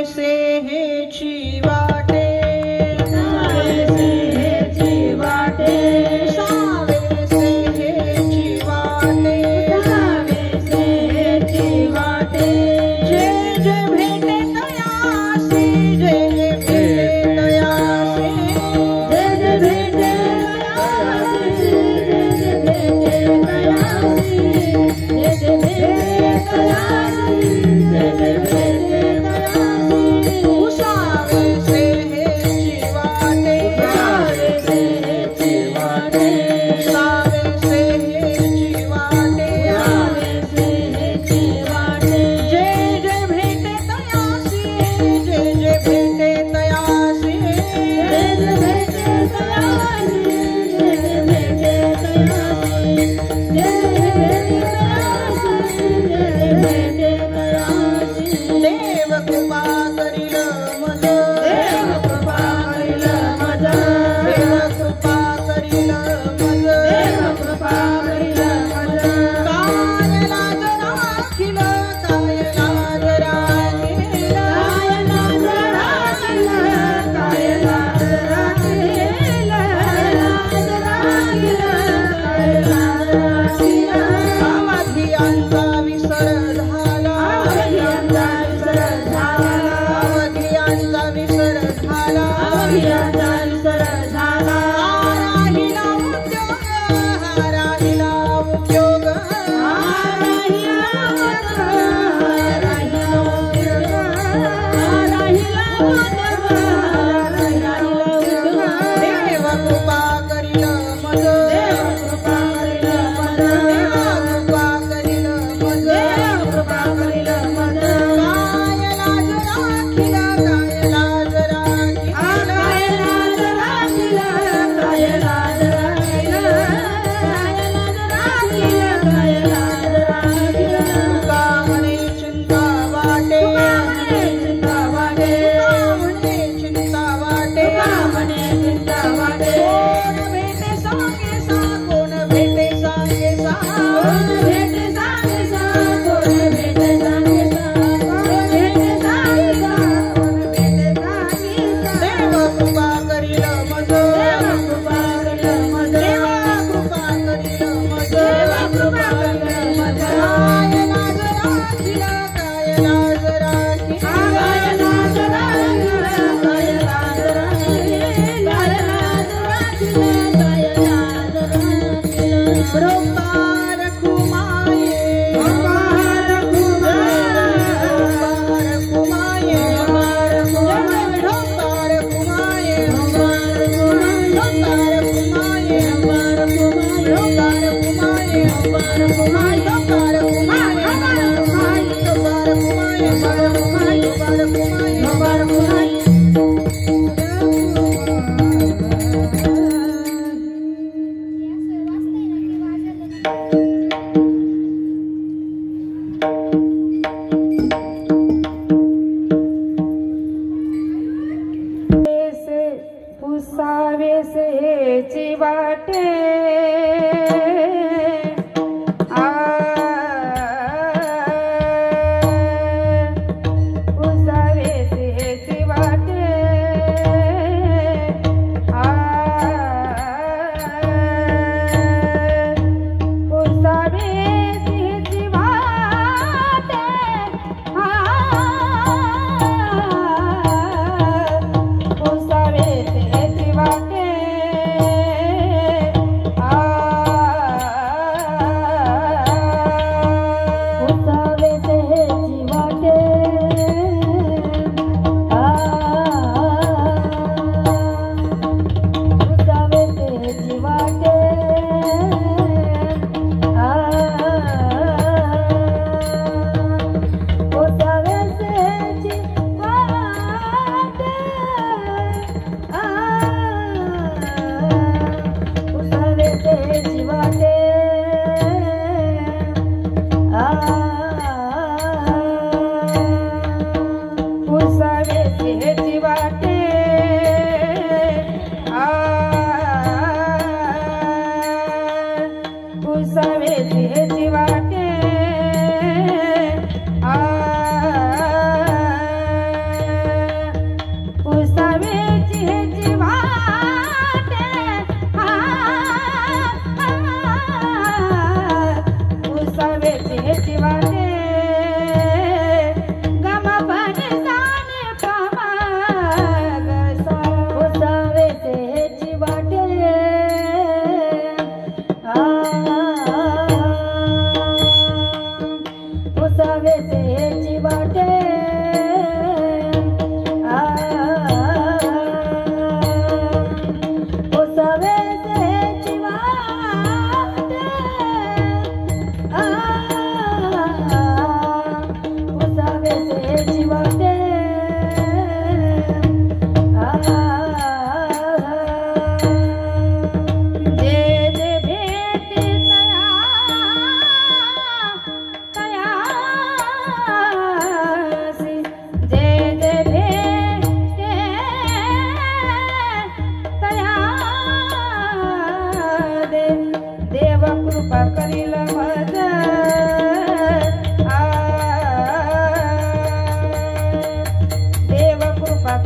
से हेची वाटे सावे से हेची वाटे जे जे भेटे तयासी जे जे भेटे तयासी उसावे से हेची वाटे सावे से हेची वाटे जे जे भेटे तयासी जे जे भेटे तयासी देव कृपा करील मज देव कृपा करील मज काय लाज राखील काय लाज अवधियांचा विसर झाला अवधियांचा विसर झाला राहिला उद्योग देव कृपा करील मज पुसावे से हेची वाटे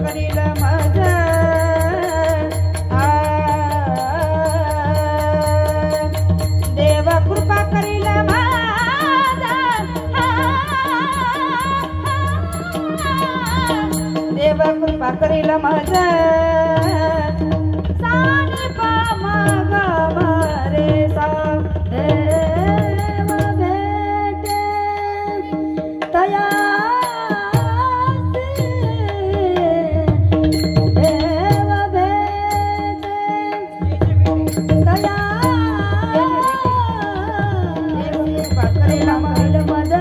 करील मज देव कृपा करील माझा देव कृपा करील माझा साने पा मग मरे सा देव भेटे तया देव भेटे तया देव कृपा करील मल मद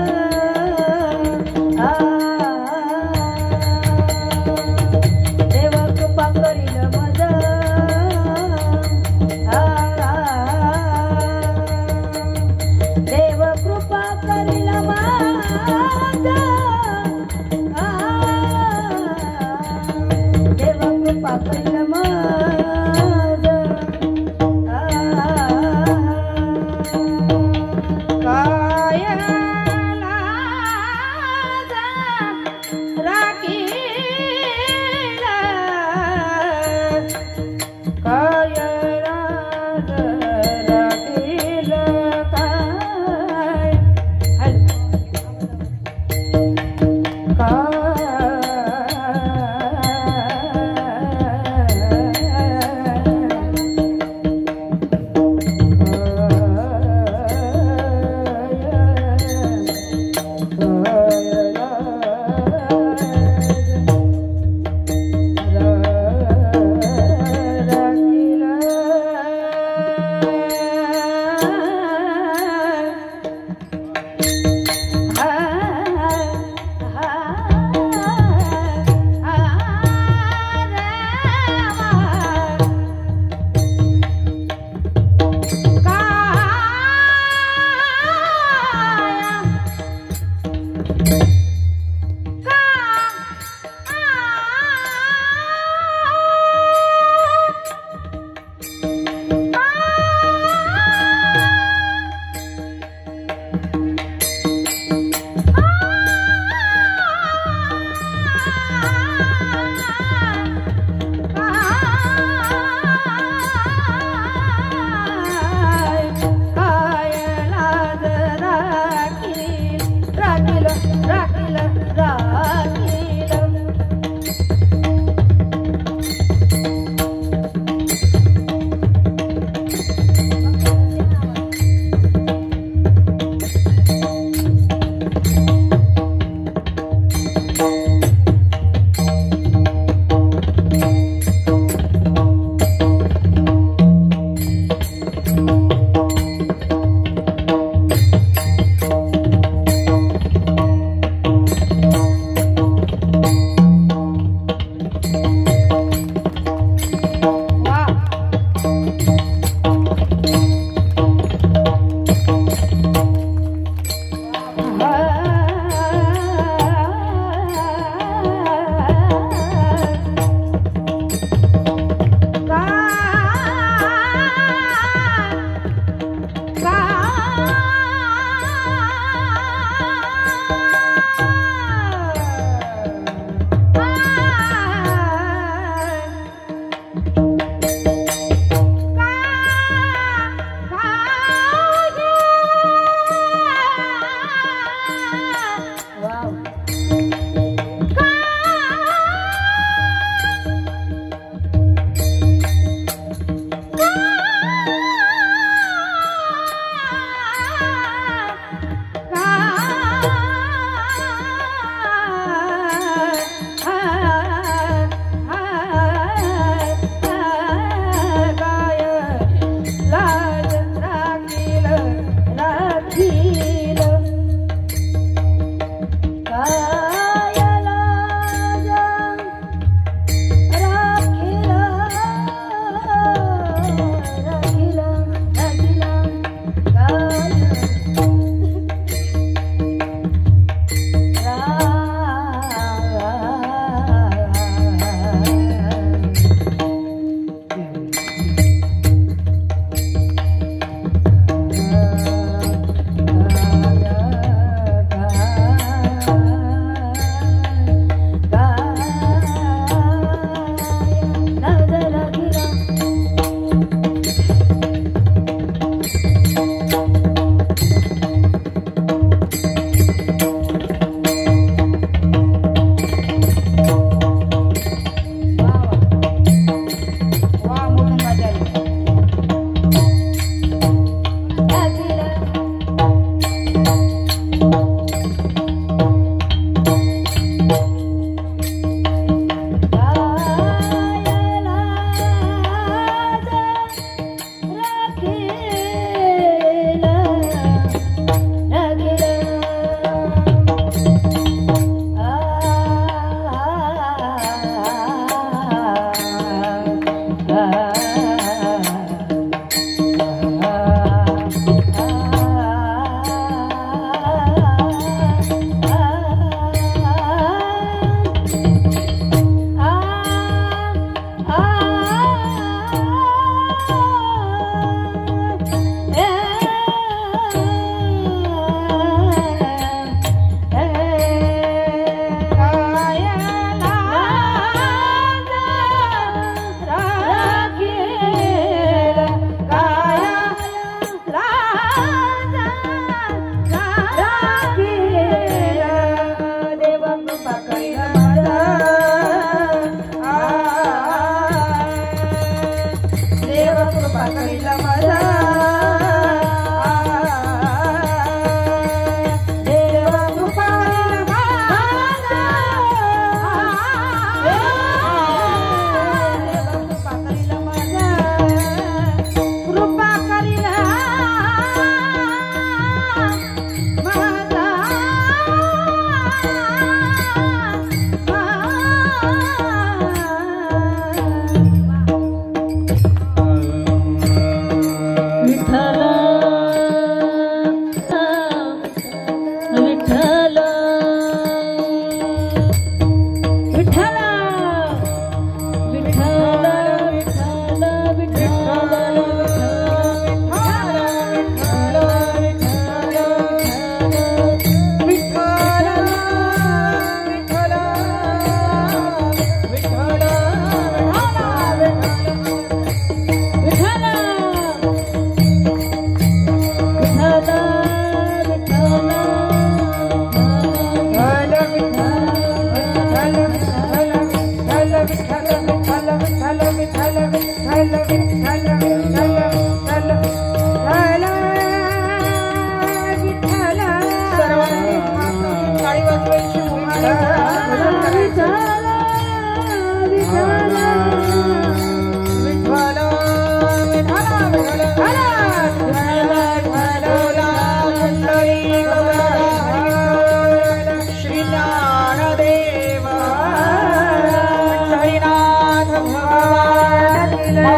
देव कृपा करील मद देव कृपा करील मद देव कृपा करील मद काय राखीला काय राज राखील काय काय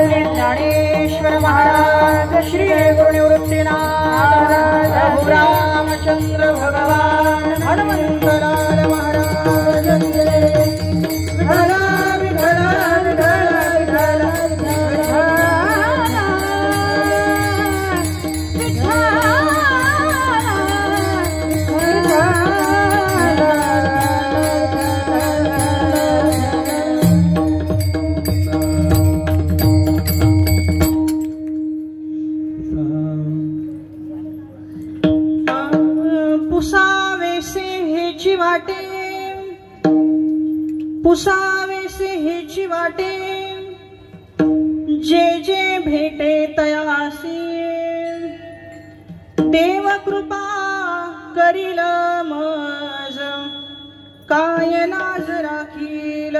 ज्ञानेश्वर महाराज श्री गुरुनिवृत्तीनाथ रामचंद्र भगवान हनुमंतलाल महाराज विठ्ठला विठ्ठला विठ्ठला पुसावेसे हेची वाटे जे जे भेटे तयासी देव कृपा करील मज काय लाज राखील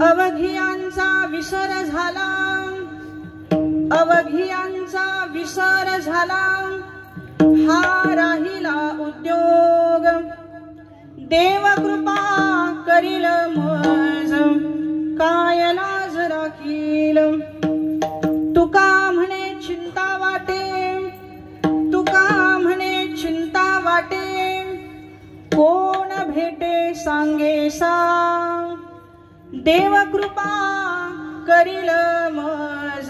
अवघियांचा विसर झाला अवघियांचा विसर झाला हा राहिला उद्योग देव कृपा करील मज काय लाज राखील तुका म्हणे चिंता वाटे तुका म्हणे चिंता वाटे कोण भेटे सांगे सा देव कृपा करील मज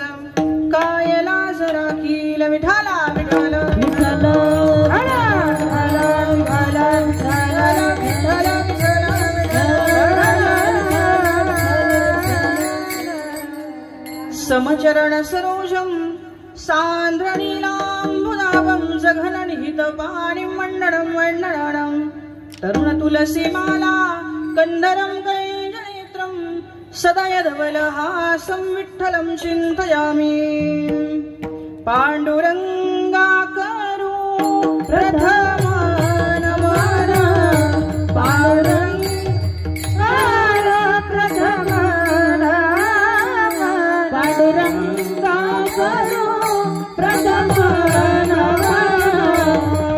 काय लाज राखील विठ्ठला विठ्ठला विठ्ठला समचरण सरोजम सांद्रणीलांबुदावं जघननिहित पाणिं मण्डनं वण्डनं तरुण तुलसी माला कंदरं कैजनेत्रं सदा यद्वलहासं विठ्ठलं चिन्तयामि पाण्डुरङ्गाकरो प्रथम नमन पाण्डुरङ्गा प्रथम पांडुरंगाकरो प्रथम नमन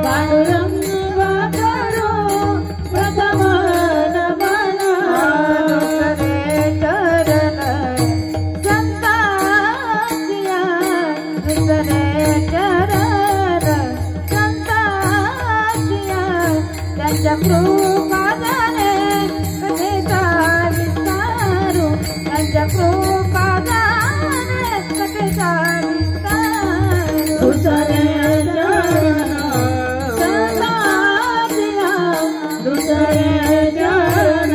पांडुरंगाकरो प्रथम नमन दुसरे चरण संताजिया त्यांच्या कृपादाने कथेचा विस्तारू त्यांच्या कृपादाने कथेचा विस्तारू दुसरे चरण संताजिया दुसरे चरण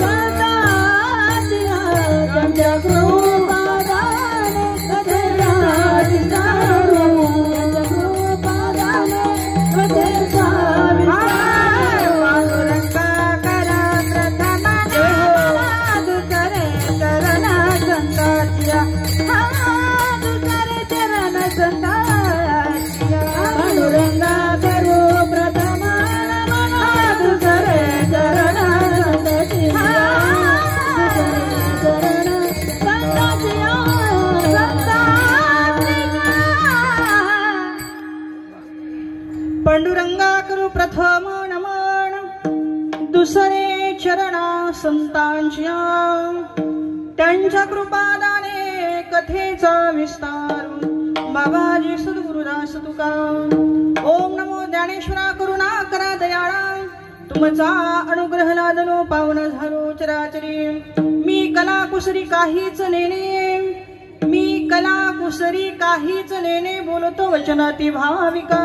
संताजिया त्यांच्या कृपादाने कथेचा विस्तारू त्यांच्या कृपादाने कथेचा पांडुरंगाकरो प्रथम नमन दुसरे चरणा संतांच्या त्यांच्या कृपादाने कथेचा विस्तार बाबाजी सद्गुरुदास तुका ओम नमो ज्ञानेश्वरा करुणा करा दयाळा तुमचा अनुग्रह लादलो पावन झालो चराचरी मी कला कुसरी काहीच नेणे मी कला कुसरी काहीच नेणे बोलतो वचनाती भाविका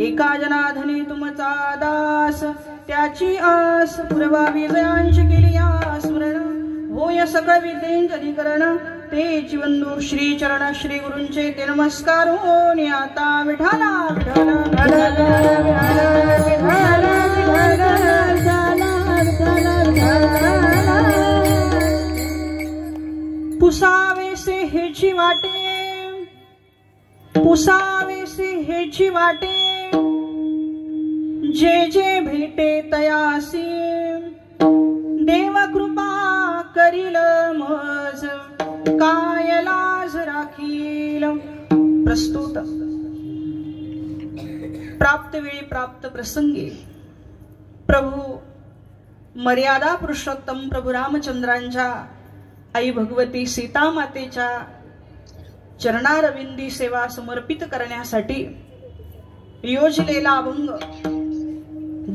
एका जनाधनी तुमचा दास त्याची आस पुरवावी जयांश केली या स्मरण होय सकळ विद्येंच अधिकरण तेची वंदू श्री चरण श्री गुरूंचे ते नमस्कार होऊन आता विठाला पुसावेसे हेची वाटे पुसावेसे हेची वाटे जे जे भेटे तयासी देव कृपा करील मज काय लाज राखील प्रस्तुत प्राप्त वेळी प्राप्त प्रसंगी प्रभू मर्यादा पुरुषोत्तम प्रभू रामचंद्रांच्या आई भगवती सीता मातेच्या चरणारविंदी सेवा समर्पित करण्यासाठी योजलेला अभंग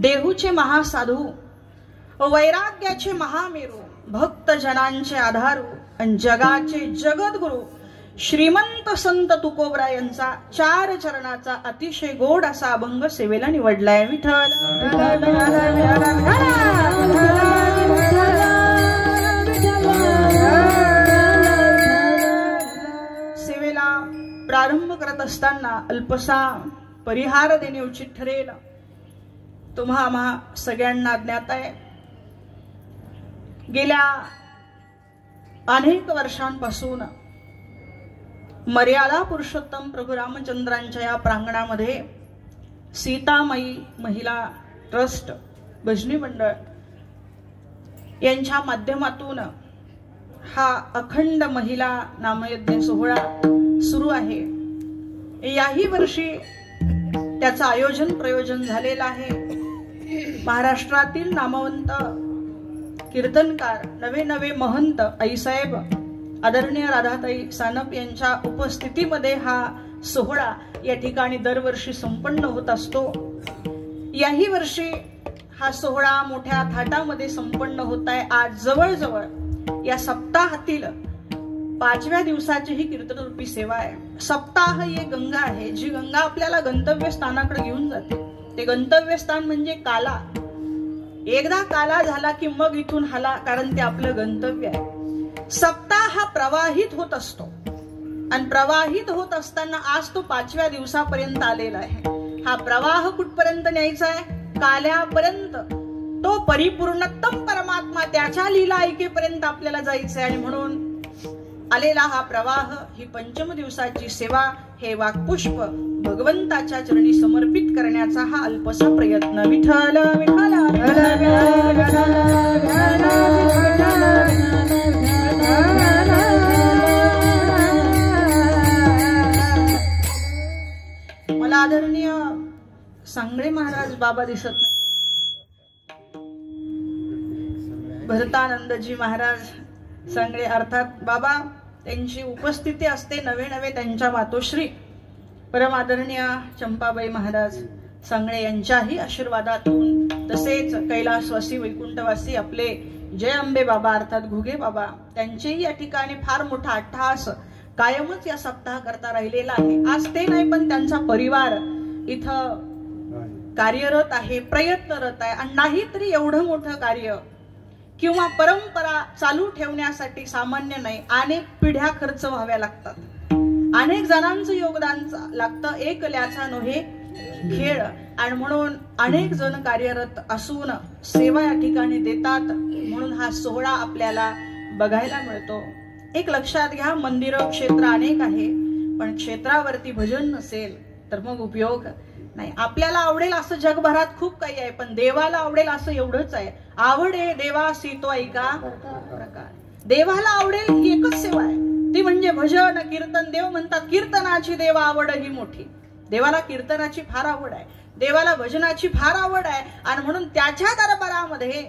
देहूचे महासाधू वैराग्याचे महामेरू भक्त जनांचे आधारू आणि जगाचे जगद्गुरु श्रीमंत संत तुकोबरा यांचा 4 चरणाचा अतिशय गोड असा अभंग सेवेला निवडलाय विठ्ठल सेवेला प्रारंभ करत असताना अल्पसा परिहार देणे उचित ठरेल. तुम्हा आम्हा सगळ्यांना ज्ञात आहे गेल्या अनेक वर्षांपासून मर्यादा पुरुषोत्तम प्रभू रामचंद्रांच्या या प्रांगणामध्ये सीतामाई महिला ट्रस्ट भजनी मंडळ यांच्या माध्यमातून हा अखंड महिला नामयज्ञ सोहळा सुरू आहे. याही वर्षी त्याचं आयोजन प्रयोजन झालेलं आहे. महाराष्ट्रातील नामवंत कीर्तनकार नवे नवे महंत आईसाहेब आदरणीय राधाताई सानप यांच्या उपस्थितीमध्ये हा सोहळा या ठिकाणी दरवर्षी संपन्न होत असतो. याही वर्षी हा सोहळा मोठ्या थाटामध्ये संपन्न होत आहे. आज जवळजवळ या सप्ताहातील 5व्या दिवसाची ही कीर्तनरूपी सेवा आहे. सप्ताह ही गंगा आहे जी गंगा आपल्याला गंतव्य स्थानाकडे घेऊन जाते. ते गंतव्य स्थान म्हणजे काला. एकदा काला झाला की मग इथून हाला कारण ते आपलं गंतव्य आहे. सप्ताह हा प्रवाहित होत असतो आणि प्रवाहित होत असताना आज तो 5व्या दिवसापर्यंत आलेला आहे. हा प्रवाह कुठपर्यंत न्यायचा आहे? काल्यापर्यंत. तो परिपूर्णतम परमात्मा त्याच्या लीला ऐकेपर्यंत आपल्याला जायचं आहे. आणि म्हणून आलेला हा प्रवाह ही 5म दिवसाची सेवा हे वाक्पुष्प भगवंताच्या चरणी समर्पित करण्याचा हा अल्पसा प्रयत्न. विठ्ठल विठ्ठल मला आदरणीय सांगळे महाराज बाबा दिसत नाही. भरतानंदजी महाराज सांगळे अर्थात बाबा त्यांची उपस्थिती असते. नवे नवे त्यांच्या मातोश्री परम आदरणीय चंपाबाई महाराज सांगळे यांच्याही आशीर्वादातून तसेच कैलासवासी वैकुंठवासी आपले जय अंबे बाबा अर्थात घुगे बाबा त्यांचेही या ठिकाणी फार मोठा अट्टहास कायमच या सप्ताह करता राहिलेला आहे. आज ते नाही पण त्यांचा परिवार इथं कार्यरत आहे, प्रयत्नरत आहे. आणि नाहीतरी एवढं मोठं कार्य किंवा परंपरा चालू ठेवण्यासाठी सामान्य नाही, अनेक पिढ्या खर्च व्हाव्या लागतात, अनेक जणांचं योगदान लागतं. एकल्याचा नव्हे खेळ. आणि म्हणून अनेक जण कार्यरत असून सेवा या ठिकाणी देतात. म्हणून हा सोहळा आपल्याला बघायला मिळतो. एक लक्षात घ्या, मंदिर क्षेत्र अनेक आहे पण क्षेत्रावरती भजन नसेल तर मग उपयोग नाही. आपल्याला आवडेल असं जगभरात खूप काही आहे पण देवाला आवडेल असं एवढंच आहे. आवडे देवासी तो ऐका प्रकार. देवाला आवडेल ही एकच सेवा आहे ती म्हणजे भजन कीर्तन. देव म्हणतात कीर्तनाची देवा आवड ही मोठी. देवाला कीर्तनाची फार आवड आहे, देवाला भजनाची फार आवड आहे. आणि म्हणून त्याच्या दरबारामध्ये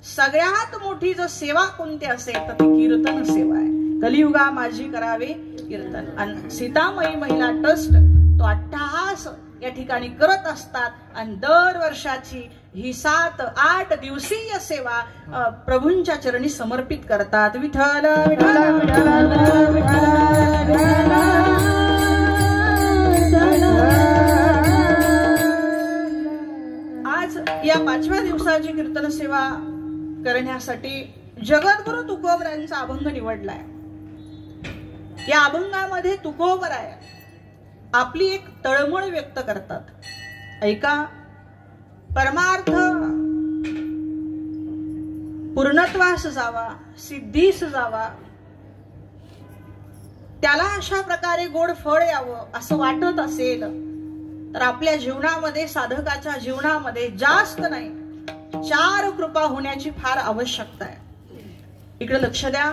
सगळ्यात मोठी जर सेवा कोणती असेल तर ती कीर्तन सेवा आहे. कलियुगा माझी करावे कीर्तन. आणि सीतामाई महिला ट्रस्ट तो अट्टहास या ठिकाणी करत असतात. आणि दरवर्षाची ही 7-8 दिवसीय सेवा प्रभूंच्या चरणी समर्पित करतात. विठ्ठल विठ्ठल विठ्ठल विठ्ठल. आज या 5व्या दिवसाची कीर्तन सेवा करण्यासाठी जगद्गुरु तुकोबरांचा अभंग निवडलाय. या अभंगामध्ये तुकोबराय आपली एक तळमळ व्यक्त करतात. ऐका. परमार्थ पूर्णत्वास जावा, सिद्धीस जावा, त्याला अशा प्रकारे गोड फळ यावं असं वाटत असेल तर आपल्या जीवनामध्ये, साधकाच्या जीवनामध्ये जास्त नाही 4 कृपा होण्याची फार आवश्यकता आहे. इकडे लक्ष द्या.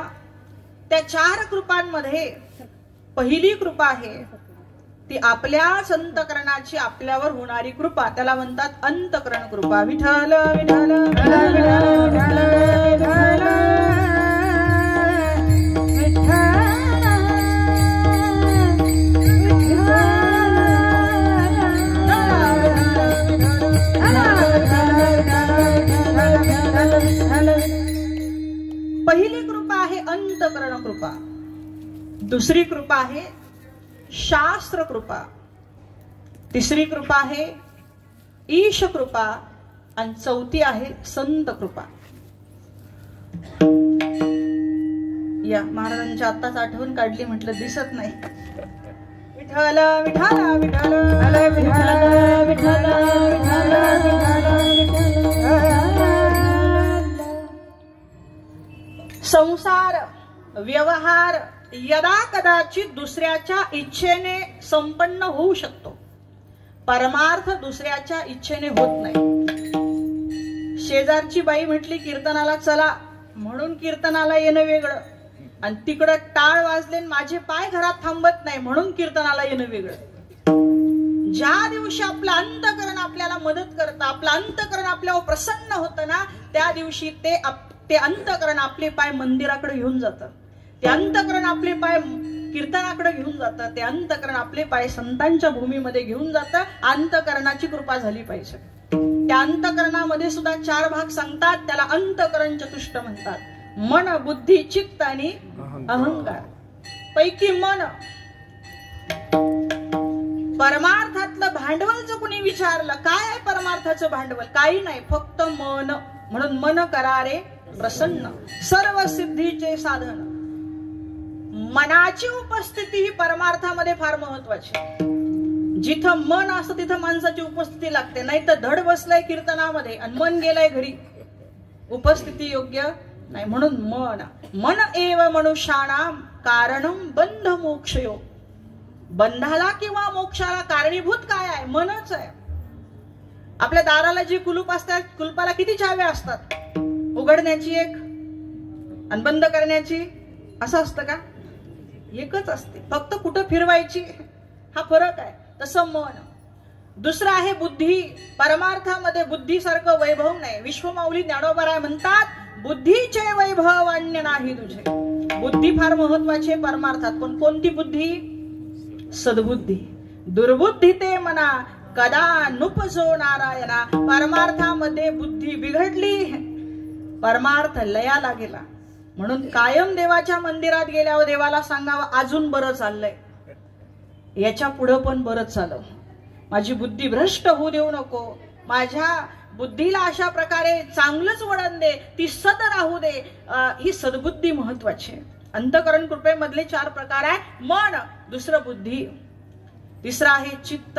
त्या 4 कृपांमध्ये पहिली कृपा आहे ती आपल्याच अंतकरणाची आपल्यावर होणारी कृपा. त्याला म्हणतात अंतकरण कृपा. विठ्ठल विठ्ठल विठ्ठल विठ्ठल. पहिली कृपा आहे अंतकरण कृपा. दुसरी कृपा आहे शास्त्र कृपा. तिसरी कृपा आहे ईश कृपा. आणि चौथी आहे संत कृपा. या महाराजांच्या आत्ताच आठवण काढली, म्हटलं दिसत नाही. विठ्ठल विठ्ठल विठ्ठल विठ्ठल विठ्ठल संसार व्यवहार यदा कदाचित दुसऱ्याच्या इच्छेने संपन्न होऊ शकतो. परमार्थ दुसऱ्याच्या इच्छेने होत नाही. शेजारची बाई म्हटली कीर्तनाला चला म्हणून कीर्तनाला येणं वेगळं, आणि तिकडं टाळ वाजले माझे पाय घरात थांबत नाही म्हणून कीर्तनाला येणं वेगळं. ज्या दिवशी आपलं अंतकरण आपल्याला मदत करतं, आपलं अंतकरण आपल्यावर प्रसन्न होतं ना, त्या दिवशी ते अंतकरण आपले पाय मंदिराकडे घेऊन जातं. ते अंतकरण आपले पाय कीर्तनाकडे घेऊन जातं. ते अंतकरण आपले पाय संतांच्या भूमीमध्ये घेऊन जातं. अंतकरणाची कृपा झाली पाहिजे. त्या अंतकरणामध्ये सुद्धा 4 भाग सांगतात. त्याला अंतकरण चतुष्ट म्हणतात. मन, बुद्धी, चित्त आणि अहंकार. पैकी मन. परमार्थातलं भांडवल जर कुणी विचारलं काय आहे परमार्थाचं भांडवल, काही नाही, फक्त मन. म्हणून मन करारे प्रसन्न, सर्व सिद्धीचे साधन. मनाची उपस्थिती ही परमार्थामध्ये फार महत्वाची. जिथं मन असतं तिथं माणसाची उपस्थिती लागते. नाही तर धड बसलाय कीर्तनामध्ये आणि मन गेलाय घरी, उपस्थिती योग्य नाही. म्हणून मन. मन एव मनुष्याणाम कारणम बंध मोक्षयो. बंधाला किंवा मोक्षाला कारणीभूत काय आहे? मनच आहे. आपल्या दाराला जी कुलूप असतात, कुलपाला किती चाव्या असतात? उघडण्याची एक आणि बंद करण्याची, असं असतं का? एकच असते, फक्त कुठं फिरवायची हा फरक आहे. तसं मन. दुसरं आहे बुद्धी. परमार्थामध्ये बुद्धीसारखं वैभव नाही. विश्वमाऊली ज्ञानोबराय म्हणतात बुद्धीचे वैभव अन्य नाही तुझे. बुद्धी फार महत्वाची आहे परमार्थात. पण कोणती बुद्धी? सद्बुद्धी. दुर्बुद्धी ते मना कदा नुपजो नारायणा. परमार्थामध्ये बुद्धी बिघडली, परमार्थ लयाला गेला. म्हणून कायम देवाच्या मंदिरात गेल्यावर देवाला सांगावं अजून बरं चाललंय, याच्या पुढं पण बरंच चालव. माझी बुद्धी भ्रष्ट होऊ देऊ नको. माझ्या बुद्धीला अशा प्रकारे चांगलंच वळण दे, ती सद राहू दे. ही सद्बुद्धी महत्वाची आहे. अंतकरण कृपेमधले 4 प्रकार आहे. मन, दुसरं बुद्धी, तिसरं आहे चित्त.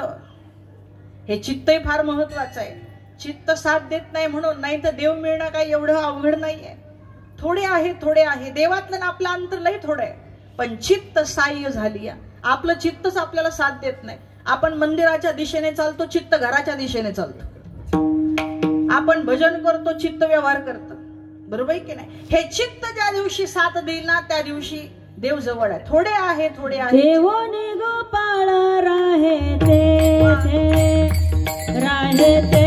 हे चित्तही फार महत्वाचं आहे. चित्त साथ देत नाही म्हणून, नाही तर देव मिळणं काही एवढं अवघड नाहीये. थोडे आहे. देवातलं आपलं अंतर लय थोडं आहे. पण चित्त साह्य झाली. आपलं चित्तच आपल्याला साथ देत नाही. आपण मंदिराच्या दिशेने चालतो, चित्त घराच्या दिशेने चालतो. आपण भजन करतो, चित्त व्यवहार करतो. बरोबर आहे की नाही? हे चित्त ज्या दिवशी साथ देईल ना, त्या दिवशी देव जवळ आहे. थोडे आहे. देवोनी गोपाळ राहे ते राहे ते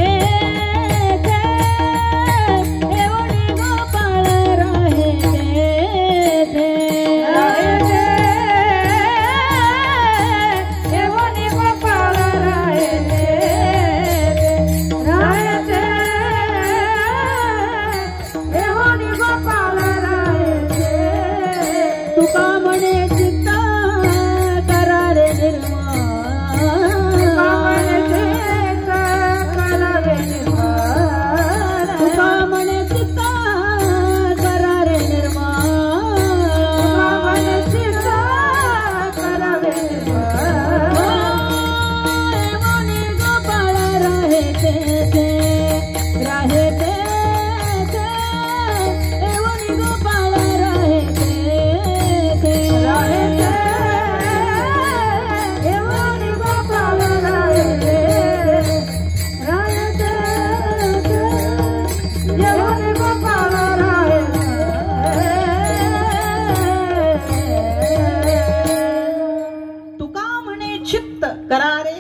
गोपाळ राहे ते राहे ते येऊनी गोपाळ राहे ते राहे ते येऊनी गोपाळ राहे तुका म्हणे चित्त करारे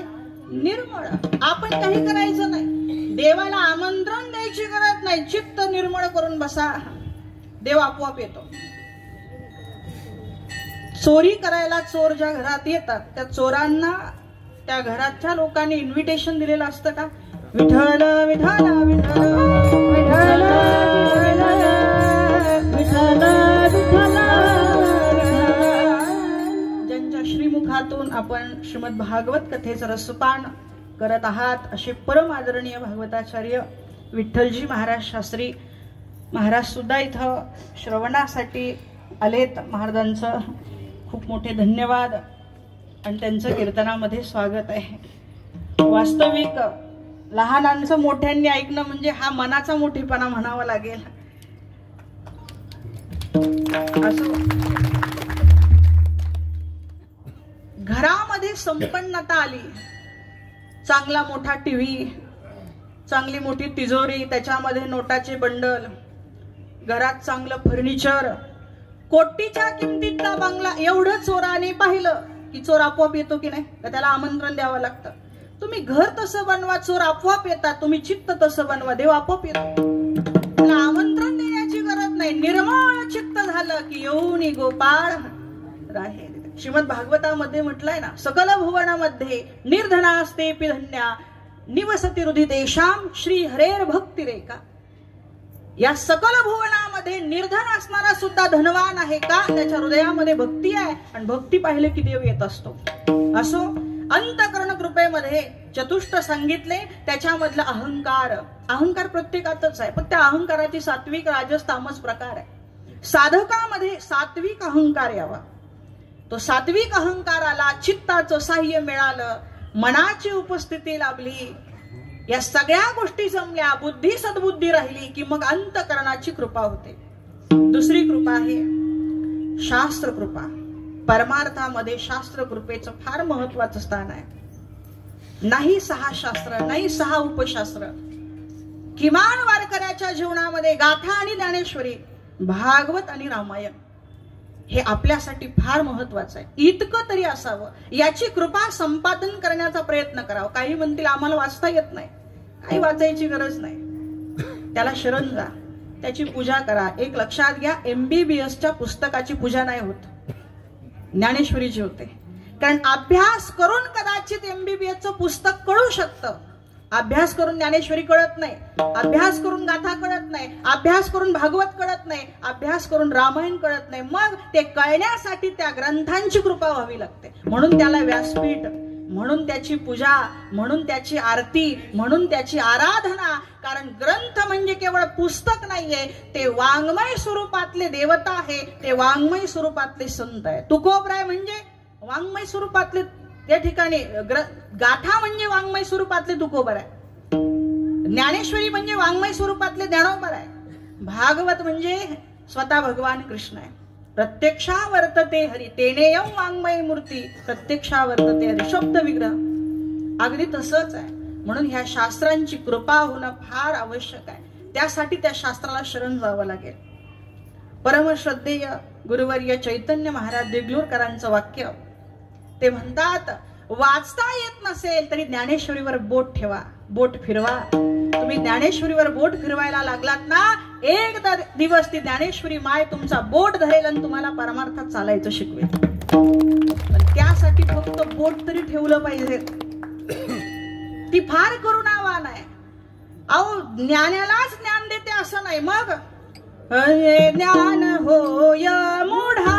निर्मळ. आपण काही करायचं नाही, देवाला आमंत्रण द्यायची गरज नाही, चित्त निर्मळ करून बसा, देव आपोआप येतो. चोरी करायला चोर ज्या घरात येतात त्या चोरांना त्या घराच्या लोकांनी इन्व्हिटेशन दिलेलं असतं का? विठ्ठल विठ्ठल विठ्ठल विठ्ठल विठ्ठल विठ्ठल. ज्यांच्या श्रीमुखातून आपण श्रीमद भागवत कथेचं रसपान करत आहात असे परम आदरणीय भागवताचार्य विठ्ठलजी महाराज शास्त्री महाराज सुद्धा इथं श्रवणासाठी आलेत. महाराजांचं खूप मोठे धन्यवाद आणि त्यांचं कीर्तनामध्ये स्वागत आहे. वास्तविक लहानांचं मोठ्यांनी ऐकणं म्हणजे हा मनाचा मोठेपणा म्हणावा लागेल. असो, घरामध्ये संपन्नता आली, चांगला मोठा टीव्ही, चांगली मोठी तिजोरी, त्याच्यामध्ये नोटाचे बंडल, घरात चांगलं फर्निचर, कोटीच्या किमतीतला बंगला, एवढं चोराने पाहिलं की चोर आपोआप येतो की नाही? तर त्याला आमंत्रण द्यावं लागतं. तुम्ही घर तसं बनवा, चोर आपोआप येतात. तुम्ही चित्त तसं बनवा, देव आपोआप येतो. त्याला आमंत्रण देण्याची गरज नाही. निर्मळ चित्त झालं की येऊनी गोपाळ राहे. श्रीमद भागवतामध्ये म्हटलंय ना, सकल भुवनामध्ये निर्धनास्ते धन्या निवसती हृदितेषां श्री हरेर भक्ती रेखा. या सकल भुवनामध्ये निर्धन असणारा सुद्धा धनवान आहे का? त्याच्या हृदयामध्ये भक्ती आहे आणि भक्ती पाहिले की देव येत असतो. असो, अंतकरण कृपेमध्ये चतुष्ट सांगितले, त्याच्यामधला अहंकार. अहंकार प्रत्येकातच आहे, पण त्या अहंकाराची सात्विक राजस तामस प्रकार आहे. साधकामध्ये सात्विक अहंकार यावा. तो सात्विक अहंकाराला चित्ताचं साह्य मिळालं, मनाची उपस्थिती लाभली, या सगळ्या गोष्टी जमल्या, बुद्धी सद्बुद्धी राहिली की मग अंतकरणाची कृपा होते. दुसरी कृपा आहे शास्त्र कृपा. परमार्थामध्ये शास्त्र कृपेचं फार महत्वाचं स्थान आहे. नाही 6 शास्त्र, नाही 6 उपशास्त्र, किमान वारकऱ्याच्या जीवनामध्ये गाथा आणि ज्ञानेश्वरी, भागवत आणि रामायण हे आपल्यासाठी फार महत्वाचं आहे. इतकं तरी असावं. याची कृपा संपादन करण्याचा प्रयत्न करावा. काही म्हणतील आम्हाला वाचता येत नाही, काही वाचायची गरज नाही. त्याला शरण जा, त्याची पूजा करा. एक लक्षात घ्या, MBBSच्या पुस्तकाची पूजा नाही होत, ज्ञानेश्वरीची होते. कारण अभ्यास करून कदाचित MBBSचं पुस्तक कळू शकतं, अभ्यास करून ज्ञानेश्वरी कळत नाही, अभ्यास करून गाथा कळत नाही, अभ्यास करून भागवत कळत नाही, अभ्यास करून रामायण कळत नाही. मग ते कळण्यासाठी त्या ग्रंथांची कृपा व्हावी लागते. म्हणून त्याला व्यासपीठ, म्हणून त्याची पूजा, म्हणून त्याची आरती, म्हणून त्याची आराधना. कारण ग्रंथ म्हणजे केवळ पुस्तक नाहीये, ते वाङ्मय स्वरूपातले देवता आहे, ते वाङ्मय स्वरूपातले संत आहे. तुकोबराय म्हणजे वाङ्मय स्वरूपातले, त्या ठिकाणी गाथा म्हणजे वाङ्मय स्वरूपातले तुकोबर आहे, ज्ञानेश्वरी म्हणजे वाङ्मय स्वरूपातले ज्ञानोबर आहे, भागवत म्हणजे स्वतः भगवान कृष्ण आहे. प्रत्यक्षा वर्तते हरी तेनेयम वाङ्मय मूर्ती, प्रत्यक्षा वर्तते हरी शब्द विग्रह. अगदी तसंच आहे. म्हणून ह्या शास्त्रांची कृपा होणं फार आवश्यक आहे. त्यासाठी त्या शास्त्राला शरण जावं लागेल. परमश्रद्धेय गुरुवर्य चैतन्य महाराज देगलूरकरांचं वाक्य, ते म्हणतात, वाचता येत नसेल तरी ज्ञानेश्वरीवर बोट ठेवा, बोट फिरवा. तुम्ही ज्ञानेश्वरीवर बोट फिरवायला लागलात ना, एक दिवस ती ज्ञानेश्वरी माय तुमचा बोट धरेल आणि तुम्हाला परमार्थात चालायचं शिकवेल. पण त्यासाठी फक्त बोट तरी ठेवलं पाहिजे. ती फार करुणावान आहे. अहो, ज्ञानालाच ज्ञान देते असं नाही. मग ज्ञान होय मूढा,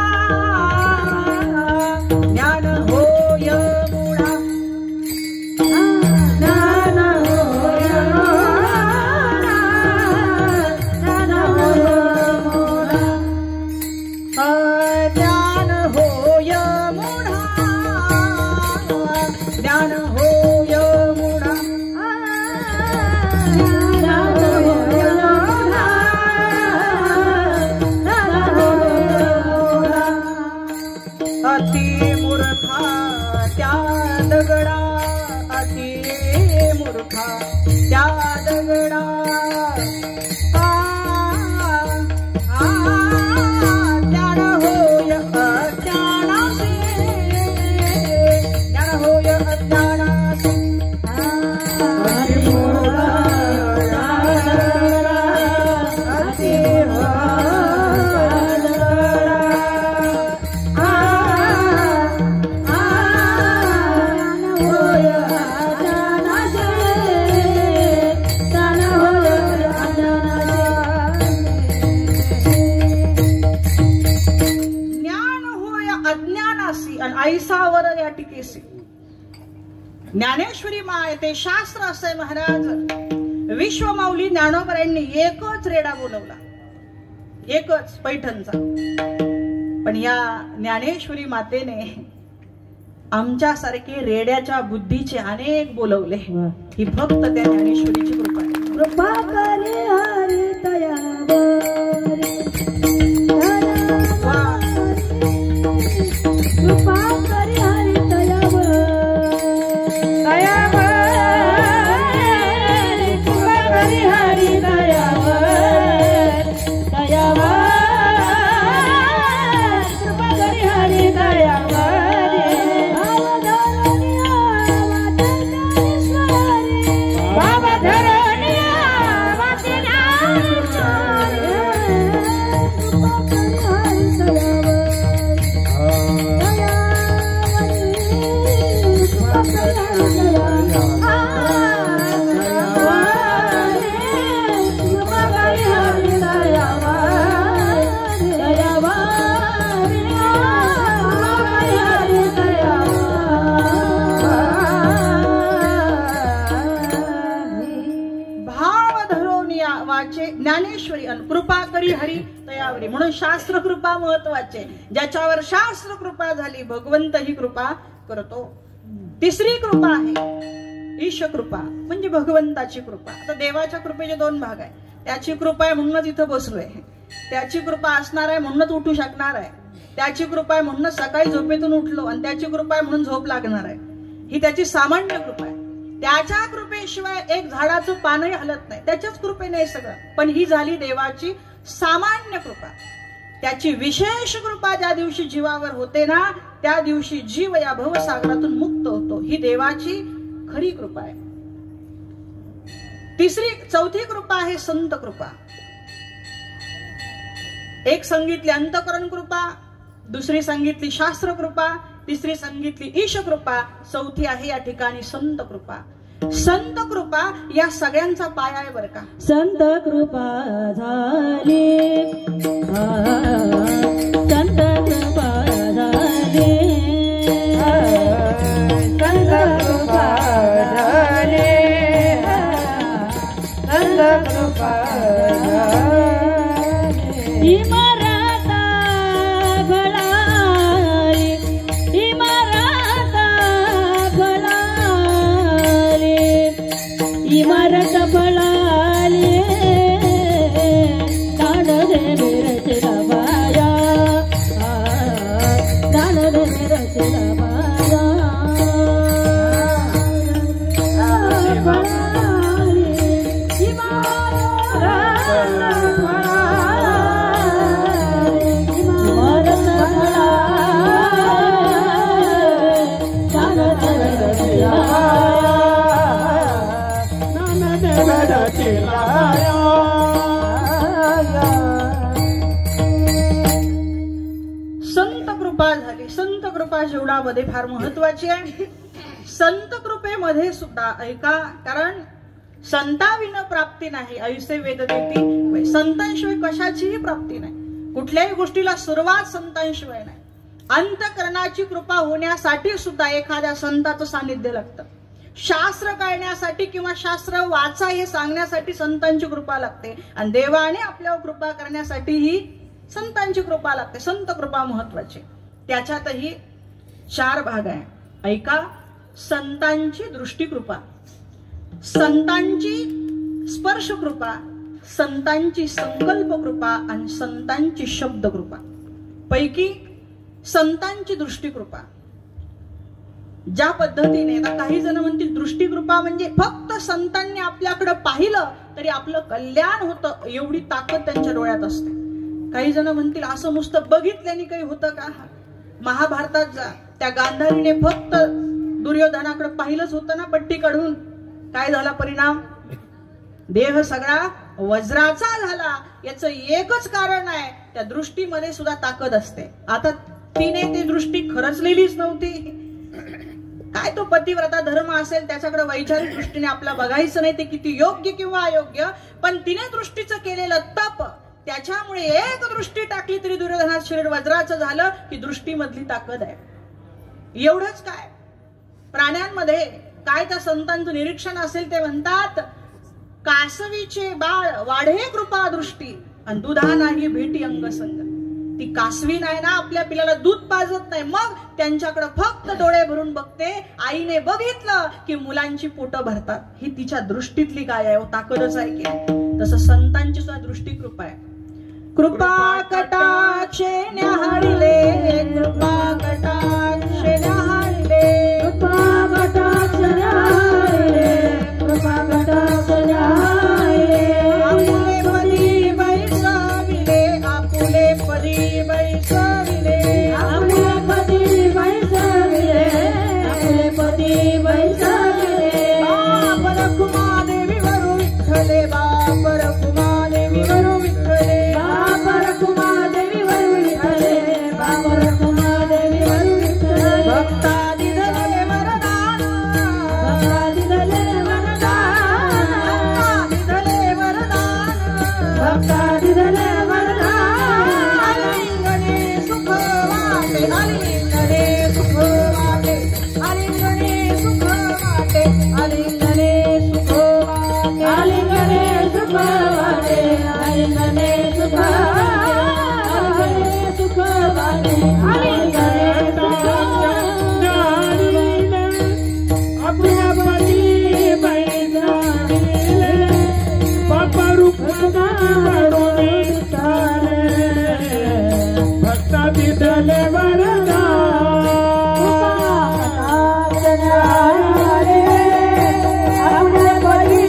ज्ञान होय मूढा, ज्ञान होय ज्ञान होय मूढा, ज्ञान होय मूढा, ज्ञान होय मूढा, ज्ञान होय मूढा, त्या दगडा ज्ञान होय अज्ञानासी, ज्ञान होय अज्ञानासी, ऐसावर या टिकेसी. ज्ञानेश्वरी माय ते शास्त्र असे महाराज विश्वमाऊली ज्ञानोबरांनी एकच रेडा बोलवला, एकच पैठणचा. पण या ज्ञानेश्वरी मातेने आमच्यासारखे रेड्याच्या बुद्धीचे अनेक बोलवले. ही फक्त त्या ज्ञानेश्वरीची कृपा आहे. कृपा करे हरी दयावर, कृपा करे हरी दयावर, दयावर, कृपा करे हरी दयावर, दयावर, कृपा करे हरी दयावर. बाबा धरणिया वाचे ज्ञानेश्वरी अन कृपा करी हरी तयावरी. म्हणून शास्त्र कृपा महत्वाचे. ज्याच्यावर शास्त्र कृपा झाली भगवंत ही कृपा करतो. तिसरी कृपा आहे ईश कृपा, म्हणजे भगवंताची कृपा. आता देवाच्या कृपेचे दोन भाग आहे. त्याची कृपा आहे म्हणूनच इथं बसलोय, त्याची कृपा असणार आहे म्हणूनच उठू शकणार आहे, त्याची कृपा आहे म्हणूनच सकाळी झोपेतून उठलो, आणि त्याची कृपा आहे म्हणून झोप लागणार आहे. ही त्याची सामान्य कृपा आहे. त्याच्या कृपेशिवाय एक झाडाचं पानही हलत नाही. त्याच्याच कृपेने हे सगळं. पण ही झाली देवाची सामान्य कृपा. त्याची विशेष कृपा ज्या दिवशी जीवावर होते ना, त्या दिवशी जीव या भवसागरातून मुक्त होतो. ही देवाची खरी कृपा आहे. चौथी कृपा आहे संत कृपा. एक सांगितली अंतकरण कृपा, दुसरी सांगितली शास्त्र कृपा, तिसरी सांगितली ईश कृपा, चौथी आहे या ठिकाणी संत कृपा. संत कृपा या सगळ्यांचा पाया आहे बरं का. संत कृपा झाली, संत कृपा झाली, संत कृपा झाली, संत कृपा झाली. इमारता भळाली, इमारता भळाली, इमारत भळाली, दान दे रचला बाया, दान दे रचला बाया, भळाली, इमारत संत कृपा झाली. संत कृपा जीवनामध्ये फार महत्वाची आहे. संत कृपेमध्ये सुद्धा ऐका, कारण संताविना प्राप्ती नाही ऐसे वेद देती. संतांशिवाय कशाचीही प्राप्ती नाही. कुठल्याही गोष्टीला सुरुवात संतांशिवाय नाही. अंतकरणाची कृपा होण्यासाठी सुद्धा एखाद्या संताचं सानिध्य लागतं. शास्त्र कळण्यासाठी किंवा शास्त्र वाचा हे सांगण्यासाठी संतांची कृपा लागते, आणि देवाने आपल्यावर कृपा करण्यासाठी ही संतांची कृपा लागते. संत कृपा महत्वाची. त्याच्यातही 4 भाग आहे. ऐका, संतांची दृष्टी कृपा, संतांची स्पर्श कृपा, संतांची संकल्प कृपा आणि संतांची शब्द कृपा. पैकी संतांची दृष्टी कृपा. ज्या पद्धतीने, आता काही जण म्हणतील दृष्टीकृपा म्हणजे फक्त संतांनी आपल्याकडे पाहिलं तरी आपलं कल्याण होतं, एवढी ताकद त्यांच्या डोळ्यात असते. काही जण म्हणतील असं नुसतं बघितल्याने काही होतं का? महाभारतात जा, त्या गांधारीने फक्त दुर्योधनाकडे पाहिलंच होतं ना पट्टी काढून, काय झाला परिणाम? देह सगळा वज्राचा झाला. याचं एकच कारण आहे, त्या दृष्टीमध्ये सुद्धा ताकद असते. आता तिने ती दृष्टी खरचलेलीच नव्हती. काय तो पतिव्रता धर्म असेल त्याच्याकडे वैचारिक दृष्टीने आपला बघायचं नाही, ते किती योग्य किंवा अयोग्य, पण तिने दृष्टीचं केलेलं तप, त्याच्यामुळे एक दृष्टी टाकली तरी दुर्योधनाचं शरीर वज्राचं झालं, की दृष्टीमधली ताकद आहे. एवढंच काय, प्राण्यांमध्ये काय त्या संतांचं निरीक्षण असेल ते म्हणतात, कासवीचे बाळ वाढे कृपा दृष्टी आणि दुधा नाही भेटी अंगसंग. ती कासवी नाही ना, आपल्या पिल्याला दूध पाजत नाही, मग त्यांच्याकडे फक्त डोळे भरून बघते. आईने बघितलं की मुलांची पोटं भरतात. ही तिच्या दृष्टीतली काय आहे, ताकदच आहे की. तसं संतांची सुद्धा दृष्टी कृपा आहे. कृपा कटाक्षे न्याहाळिले, कृपा कटाक्षे न्याहाळिले, कृपा कटाक्ष न्याहाळिले, कृपा कटाक्ष न्याहाळिले. आपुले पदी बैसविले, आपुले पदी बैसविले, आपुले पदी बैसविले, आपुले पदी बैसविले. बाप रखुमा देवी वरु विठ्ठले, बाप रखुमा देवी वरु विठ्ठले, बाप रखुमा देवी वरु विठ्ठले, बाप रखुमा देवी वरु विठ्ठले. भक्ता दिधले वरदान, भक्ता दिधले वरदान, दिधले वरदान, भक्ता दिधले वरदान. आलिंगने सुख वाटे, आलिंगने सुख वाटे, आलिंगने सुख वाटे, आलिंगने सुख वाटे, आलिंगने सुख वाटे, आलिंगने सुख वाटे, सुख वाटे, आलिंगने सुख वाटे. आपल्या पदी बैसाविले, बापा रुखदा वाढून चाले, भक्ता दिदले वरदान. आपल्या पदी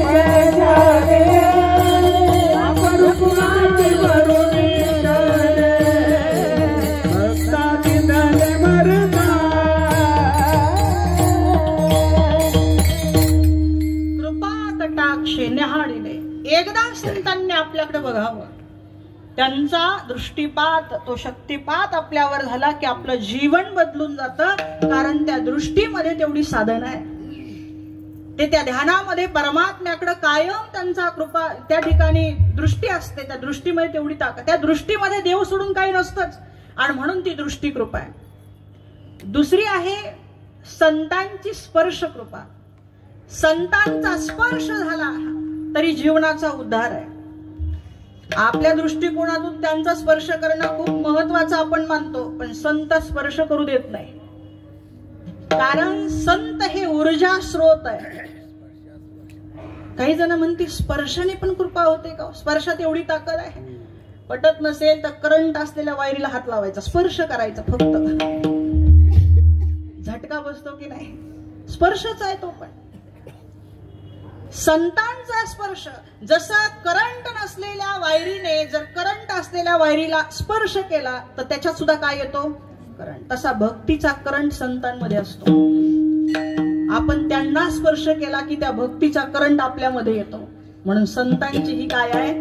बैसाविले, बापा रुखदा वरून चाले, भक्ता दिदले वरदान. कृपा कटाक्षे न्याहाळिले. एकदा संतांनी आपल्याकडे बघावं, त्यांचा दृष्टीपात, तो शक्तिपात आपल्यावर झाला की आपलं जीवन बदलून जातं. कारण त्या दृष्टीमध्ये तेवढी साधना आहे. ते त्या ध्यानामध्ये परमात्म्याकडे कायम त्यांचा कृपा, त्या ठिकाणी दृष्टी असते, त्या दृष्टीमध्ये तेवढी ताकद. त्या दृष्टीमध्ये देव सोडून काही नसतंच, आणि म्हणून ती दृष्टी कृपा आहे. दुसरी आहे संतांची स्पर्श कृपा. संतांचा स्पर्श झाला तरी जीवनाचा उद्धार आहे. आपल्या दृष्टिकोनातून त्यांचा स्पर्श करणं खूप महत्वाचं आपण मानतो, पण संत स्पर्श करू देत नाही. कारण संत हे ऊर्जा स्रोत आहे. काही जण म्हणतील स्पर्शाने पण कृपा होते का? स्पर्शात एवढी ताकद आहे. पटत नसेल तर करंट असलेल्या वायरीला हात लावायचा, स्पर्श करायचा फक्त, झटका बसतो की नाही? स्पर्शच आहे तो. पण संतांचा स्पर्श, जसा करंट नसलेल्या वायरीने जर करंट असलेल्या वायरीला स्पर्श केला तर त्याच्यात सुद्धा काय येतो? करंट. तसा भक्तीचा करंट संतांमध्ये असतो. आपण त्यांना स्पर्श केला की त्या भक्तीचा करंट आपल्यामध्ये येतो. म्हणून संतांची ही काय आहे?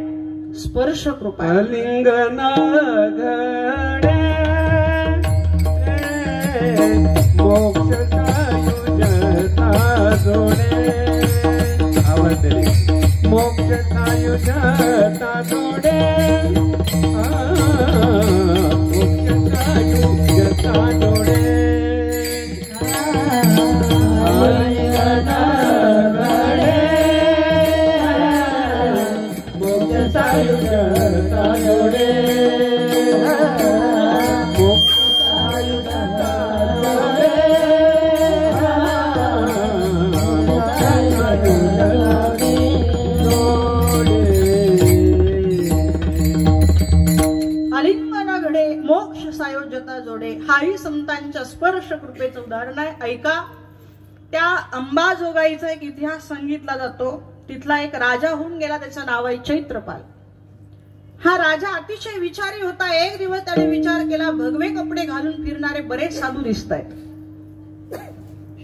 स्पर्श कृपा. आलिंगन घडे मोक्ष सायुजता जोडे, मोक्ष सायुजता जोडे, मोक्ष सायुजता जोडे. आलिंगन घडे मोक्ष सायुजता जोडे, मोक्ष सायुजता जोडे, आलिंगन वरणे मोक्ष सायोज्यता जोडे, हाही संतांच्या स्पर्श कृपेचं उदाहरण आहे. ऐका, त्या अंबाजोगाईचा एक इतिहास सांगितला जातो. तिथला एक राजा होऊन गेला, त्याचं नाव आहे चैत्रपाल. हा राजा अतिशय विचारी होता. एक दिवस त्याने विचार केला, भगवे कपडे घालून फिरणारे बरेच साधू दिसत आहेत,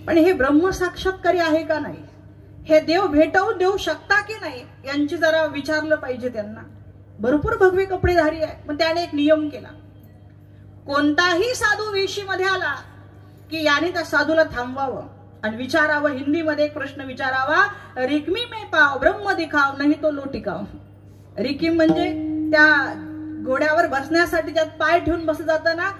पण हे ब्रह्म साक्षात्कारी आहे का नाही, हे देव भेटवून देऊ शकता की नाही, यांची जरा विचारलं पाहिजे त्यांना. भरपूर भगवे कपडेधारी आहे. पण त्याने एक नियम केला, कोणताही साधू वेशीमध्ये आला की याने त्या साधूला थांबवावं आणि विचारावं. हिंदीमध्ये एक प्रश्न विचारावा, रिकमी में पाव ब्रह्म दिखाव नाही तो लो टिकाव. रिकीम म्हणजे त्या घोड्यावर बसण्यासाठी ज्यात पाय ठेवून बसलं जातं ना,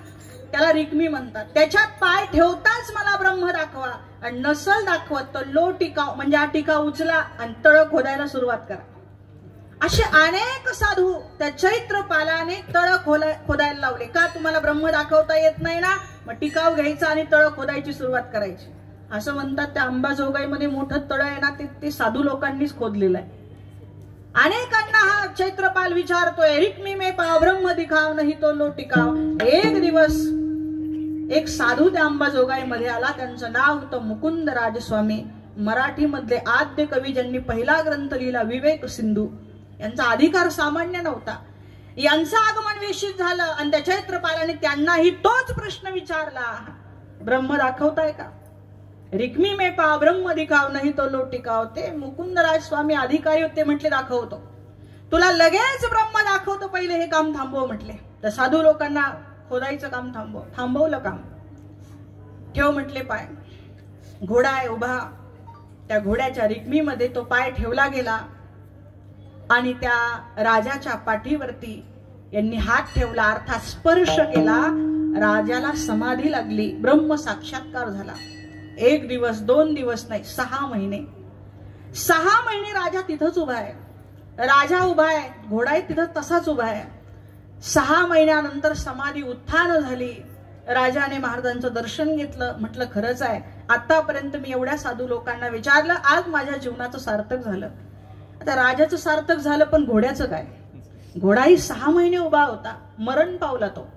त्याला रिकमी म्हणतात. त्याच्यात पाय ठेवताच मला ब्रह्म दाखवा, आणि नसल दाखवत तर लो टिकाव म्हणजे हा टिकाव उचला आणि तळ खोदायला सुरुवात करा. असे अनेक साधू त्या चैत्रपालाने तळ खोदायला लावले. का? तुम्हाला ब्रह्म दाखवता येत नाही ना, मग टिकाव घ्यायचा आणि तळ खोदायची सुरुवात करायची. असं म्हणतात त्या अंबाजोगाईमध्ये मोठं तळ आहे ना, ते साधू लोकांनीच खोदलेलं आहे. अनेकांना हा चैत्रपाल विचारतोय, रिकमी में पाव ब्रह्म दिखाव नाही तो लो टिकाव. एक दिवस एक साधू त्या अंबाजोगाईमध्ये आला. त्यांचं नाव होतं मुकुंद राजस्वामी. मराठीमधले आद्य कवी ज्यांनी पहिला ग्रंथ लिहिला विवेक सिंधू, यांचा अधिकार सामान्य नव्हता. यांचं आगमन वेशीत झालं आणि त्या चैत्रपालाने त्यांनाही तोच प्रश्न विचारला, ब्रह्म दाखवताय का? रिकमी में पाव ब्रह्म दिखाव नाही तो लो टिकाव. ते मुकुंदराज स्वामी अधिकारी होते, म्हटले दाखवतो. तुला लगेच ब्रह्म दाखवतो, पहिले हे काम थांबव म्हटले. तर साधू लोकांना खोदायचं काम थांबवलं काम. ठेव म्हटले पाय. घोडा आहे उभा, त्या घोड्याच्या रिकमीमध्ये तो पाय ठेवला गेला आणि त्या राजाच्या पाठीवरती यांनी हात ठेवला, अर्थात स्पर्श केला. राजाला समाधी लागली, ब्रह्म साक्षात्कार झाला. 1 दिवस 2 दिवस नाही, 6 महिने. 6 महिने राजा तिथंच उभा आहे. राजा उभा आहे, घोडा आहे तिथं तसाच उभा आहे. 6 महिन्यानंतर समाधी उत्थान झाली. राजाने महाराजांचं दर्शन घेतलं. म्हटलं खरंच आहे, आतापर्यंत मी एवढ्या साधू लोकांना विचारलं, आज माझ्या जीवनाचं सार्थक झालं. आता राजाचं सार्थक झालं, पण घोड्याचं काय? घोडाही 6 महिने उभा होता, मरण पावला तो,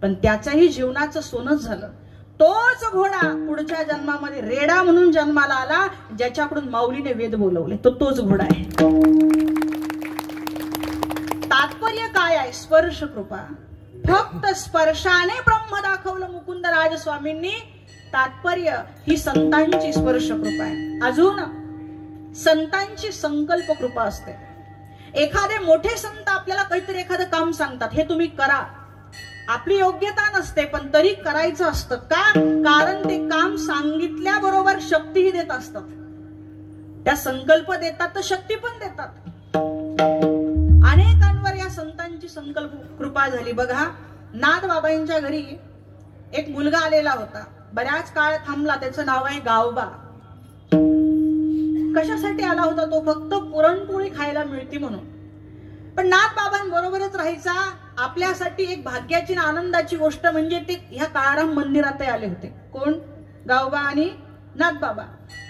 पण त्याच्याही जीवनाचं सोनच झालं. तोच घोडा पुढच्या जन्मामध्ये रेडा म्हणून जन्माला आला, ज्याच्याकडून माऊलीने वेद बोलवले, तोच घोडा आहे. तात्पर्य काय आहे? स्पर्श कृपा. फक्त स्पर्शाने ब्रह्म दाखवलं मुकुंद राजस्वामींनी. तात्पर्य ही संतांची स्पर्श कृपा आहे. अजून संतांची संकल्प कृपा असते. एखादे मोठे संत आपल्याला काहीतरी एखादं काम सांगतात, हे तुम्ही करा. आपली योग्यता नसते, पण तरी करायचं असतं. का? कारण ते काम सांगितल्याबरोबर शक्तीही देत असतात. त्या संकल्प देतात तर शक्ती पण देतात. अनेकांवर या संतांची संकल्प कृपा झाली. बघा, नाथबाबांच्या घरी एक मुलगा आलेला होता, बऱ्याच काळ थांबला. त्याचं नाव आहे गावबा. कशासाठी आला होता तो? फक्त पुरणपोळी खायला मिळती म्हणून. पण नाथबाबांबरोबरच राहायचा. आपल्यासाठी एक भाग्याची आनंदाची गोष्ट म्हणजे ते ह्या काळाराम मंदिरात आले होते. कोण? गावबा आणि नाथबाबा.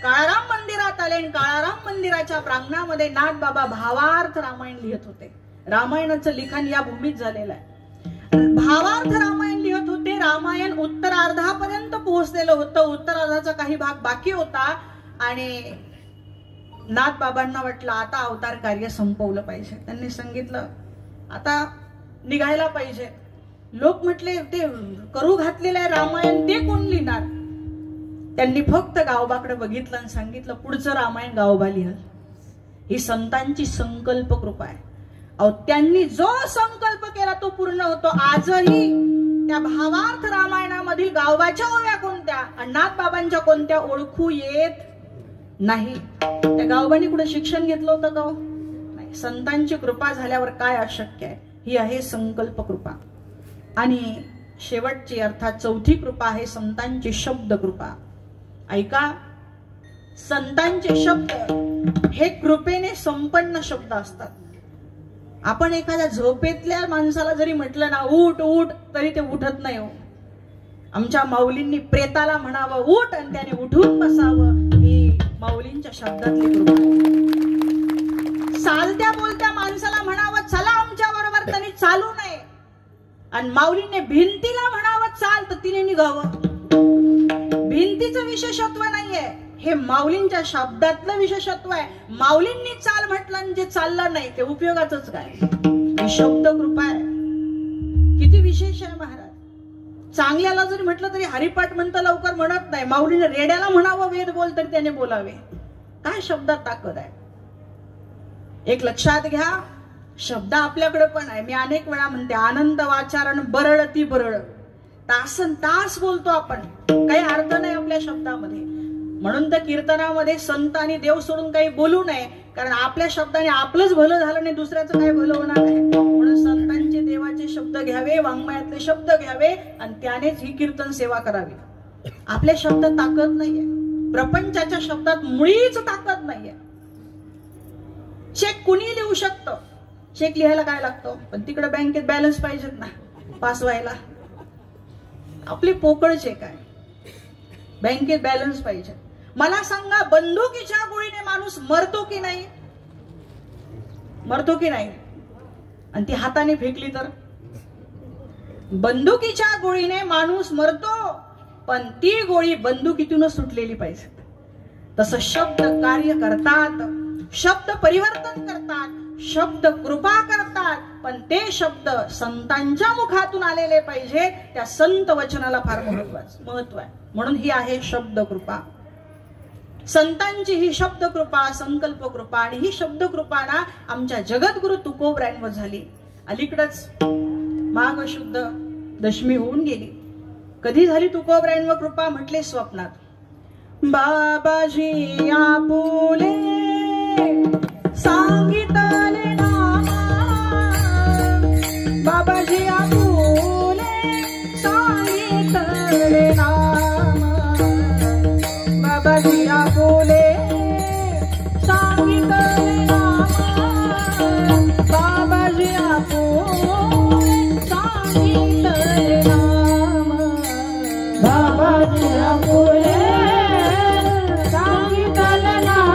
काळाराम मंदिरात आले आणि काळाराम मंदिराच्या प्रांगणामध्ये नाथबाबा भावार्थ रामायण लिहित होते. रामायणाचं लिखाण या भूमीत झालेलं आहे. भावार्थ रामायण लिहित होते. रामायण उत्तरार्धापर्यंत पोहोचलेलं होतं. उत्तरार्धाचा काही भाग बाकी होता आणि नाथबाबांना वाटलं आता अवतार कार्य संपवलं पाहिजे. त्यांनी सांगितलं आता निघायला पाहिजे. लोक म्हटले ते करू घातलेलं आहे रामायण, ते कोण लिहिणार? त्यांनी फक्त गावबाकडे बघितलं आणि सांगितलं पुढचं रामायण गावबा लिहल. ही संतांची संकल्प कृपा आहे. अहो, त्यांनी जो संकल्प केला तो पूर्ण होतो. आजही त्या भावार्थ रामायणामधील गावबाच्या ओव्या कोणत्या आणि नाथबाबांच्या कोणत्या ओळखू येत नाही. त्या गावबांनी कुठे शिक्षण घेतलं होतं का? नाही. संतांची कृपा झाल्यावर काय अशक्य आहे? ही आहे संकल्प कृपा. आणि शेवटची अर्थात चौथी कृपा आहे संतांची शब्द कृपा. ऐका, संतांचे शब्द हे कृपेने संपन्न शब्द असतात. आपण एखाद्या झोपेतल्या माणसाला जरी म्हटलं ना उठ उठ, तरी ते उठत नाही हो. आमच्या माऊलींनी प्रेताला म्हणावं उठ आणि त्याने उठून बसावं. ही माऊलींच्या शब्दातली कृपा. चालत्या बोलत्या माणसाला म्हणावं चला आमच्या बरोबर, त्यांनी चालू नये आणि माऊलीने भिंतीला म्हणावं चाल तर तिने निघावं. भिंतीचं विशेषत्व नाहीये, हे माऊलींच्या शब्दातलं विशेषत्व आहे. माऊलींनी चाल म्हटलं आणि जे चाललं नाही ते उपयोगाचंच काय. ही शब्द कृपा आहे. किती विशेष आहे महाराज. चांगल्याला जरी म्हटलं तरी हरिपाठ म्हणता लवकर म्हणत नाही. माऊलीने रेड्याला म्हणावं वेद बोल तरी त्याने बोलावे. काय शब्दात ताकद आहे. एक लक्षात घ्या, शब्द आपल्याकडे पण आहे. मी अनेक वेळा म्हणते आनंद वाचारण बरळ ती बरळ. तासन तास बोलतो आपण, काही अर्थ नाही आपल्या शब्दामध्ये. म्हणून तर कीर्तनामध्ये संत आणि देव सोडून काही बोलू नये, कारण आपल्या शब्दाने आपलंच भलं झालं नाही, दुसऱ्याचं काही भलं होणार आहे. म्हणून संतांचे देवाचे शब्द घ्यावे, वाङ्मयातले शब्द घ्यावे आणि त्यानेच ही कीर्तन सेवा करावी. आपल्या शब्दात ताकद नाहीये, प्रपंचाच्या शब्दात मुळीच ताकद नाहीये. चेक कुणी लिहू शकतं, चेक लिहायला काय लागतं, पण तिकडे बँकेत बॅलन्स पाहिजेत ना पास व्हायला. आपली पोकळ चेक आहे, बँकेत बॅलन्स पाहिजे. मला सांगा, बंदुकीच्या गोळीने माणूस मरतो की नाही? मरतो की नाही? आणि ती हाताने फेकली तर? बंदुकीच्या गोळीने माणूस मरतो, पण ती गोळी बंदुकीतूनच सुटलेली पाहिजे. तसं शब्द कार्य करतात, शब्द परिवर्तन करतात, शब्द कृपा करतात, पण ते शब्द संतांच्या मुखातून आलेले पाहिजे. त्या संत वचनाला फार महत्व आहे. म्हणून ही आहे शब्द कृपा. संतांची ही शब्द कृपा, संकल्प कृपा. आणि ही शब्द कृपा ना आमच्या जगद्गुरु तुकोबऱ्यांवर झाली. अलीकडच माघ शुद्ध दशमी होऊन गेली. कधी झाली तुकोबऱ्यांवर कृपा? म्हटले स्वप्नात. बाबाजी आपुले सांगितले नामा, बाबाजी आपुले सांगितले नामा, बाबाजी आपुले सांगितले नामा, बाबाजी आपुले सांगितले नामा, बाबाजी आपुले सांगितले नामा,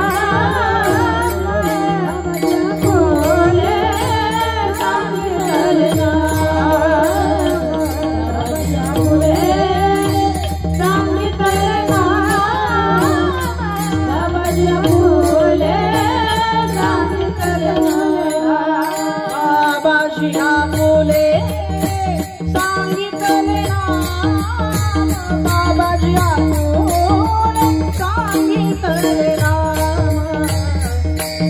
आपुले सांगितले नामा, बाबाजी आपुले सांगितले नामा, बाबाजी आपुले सांगितले नामा, बाबाजी आपुले सांगितले नामा,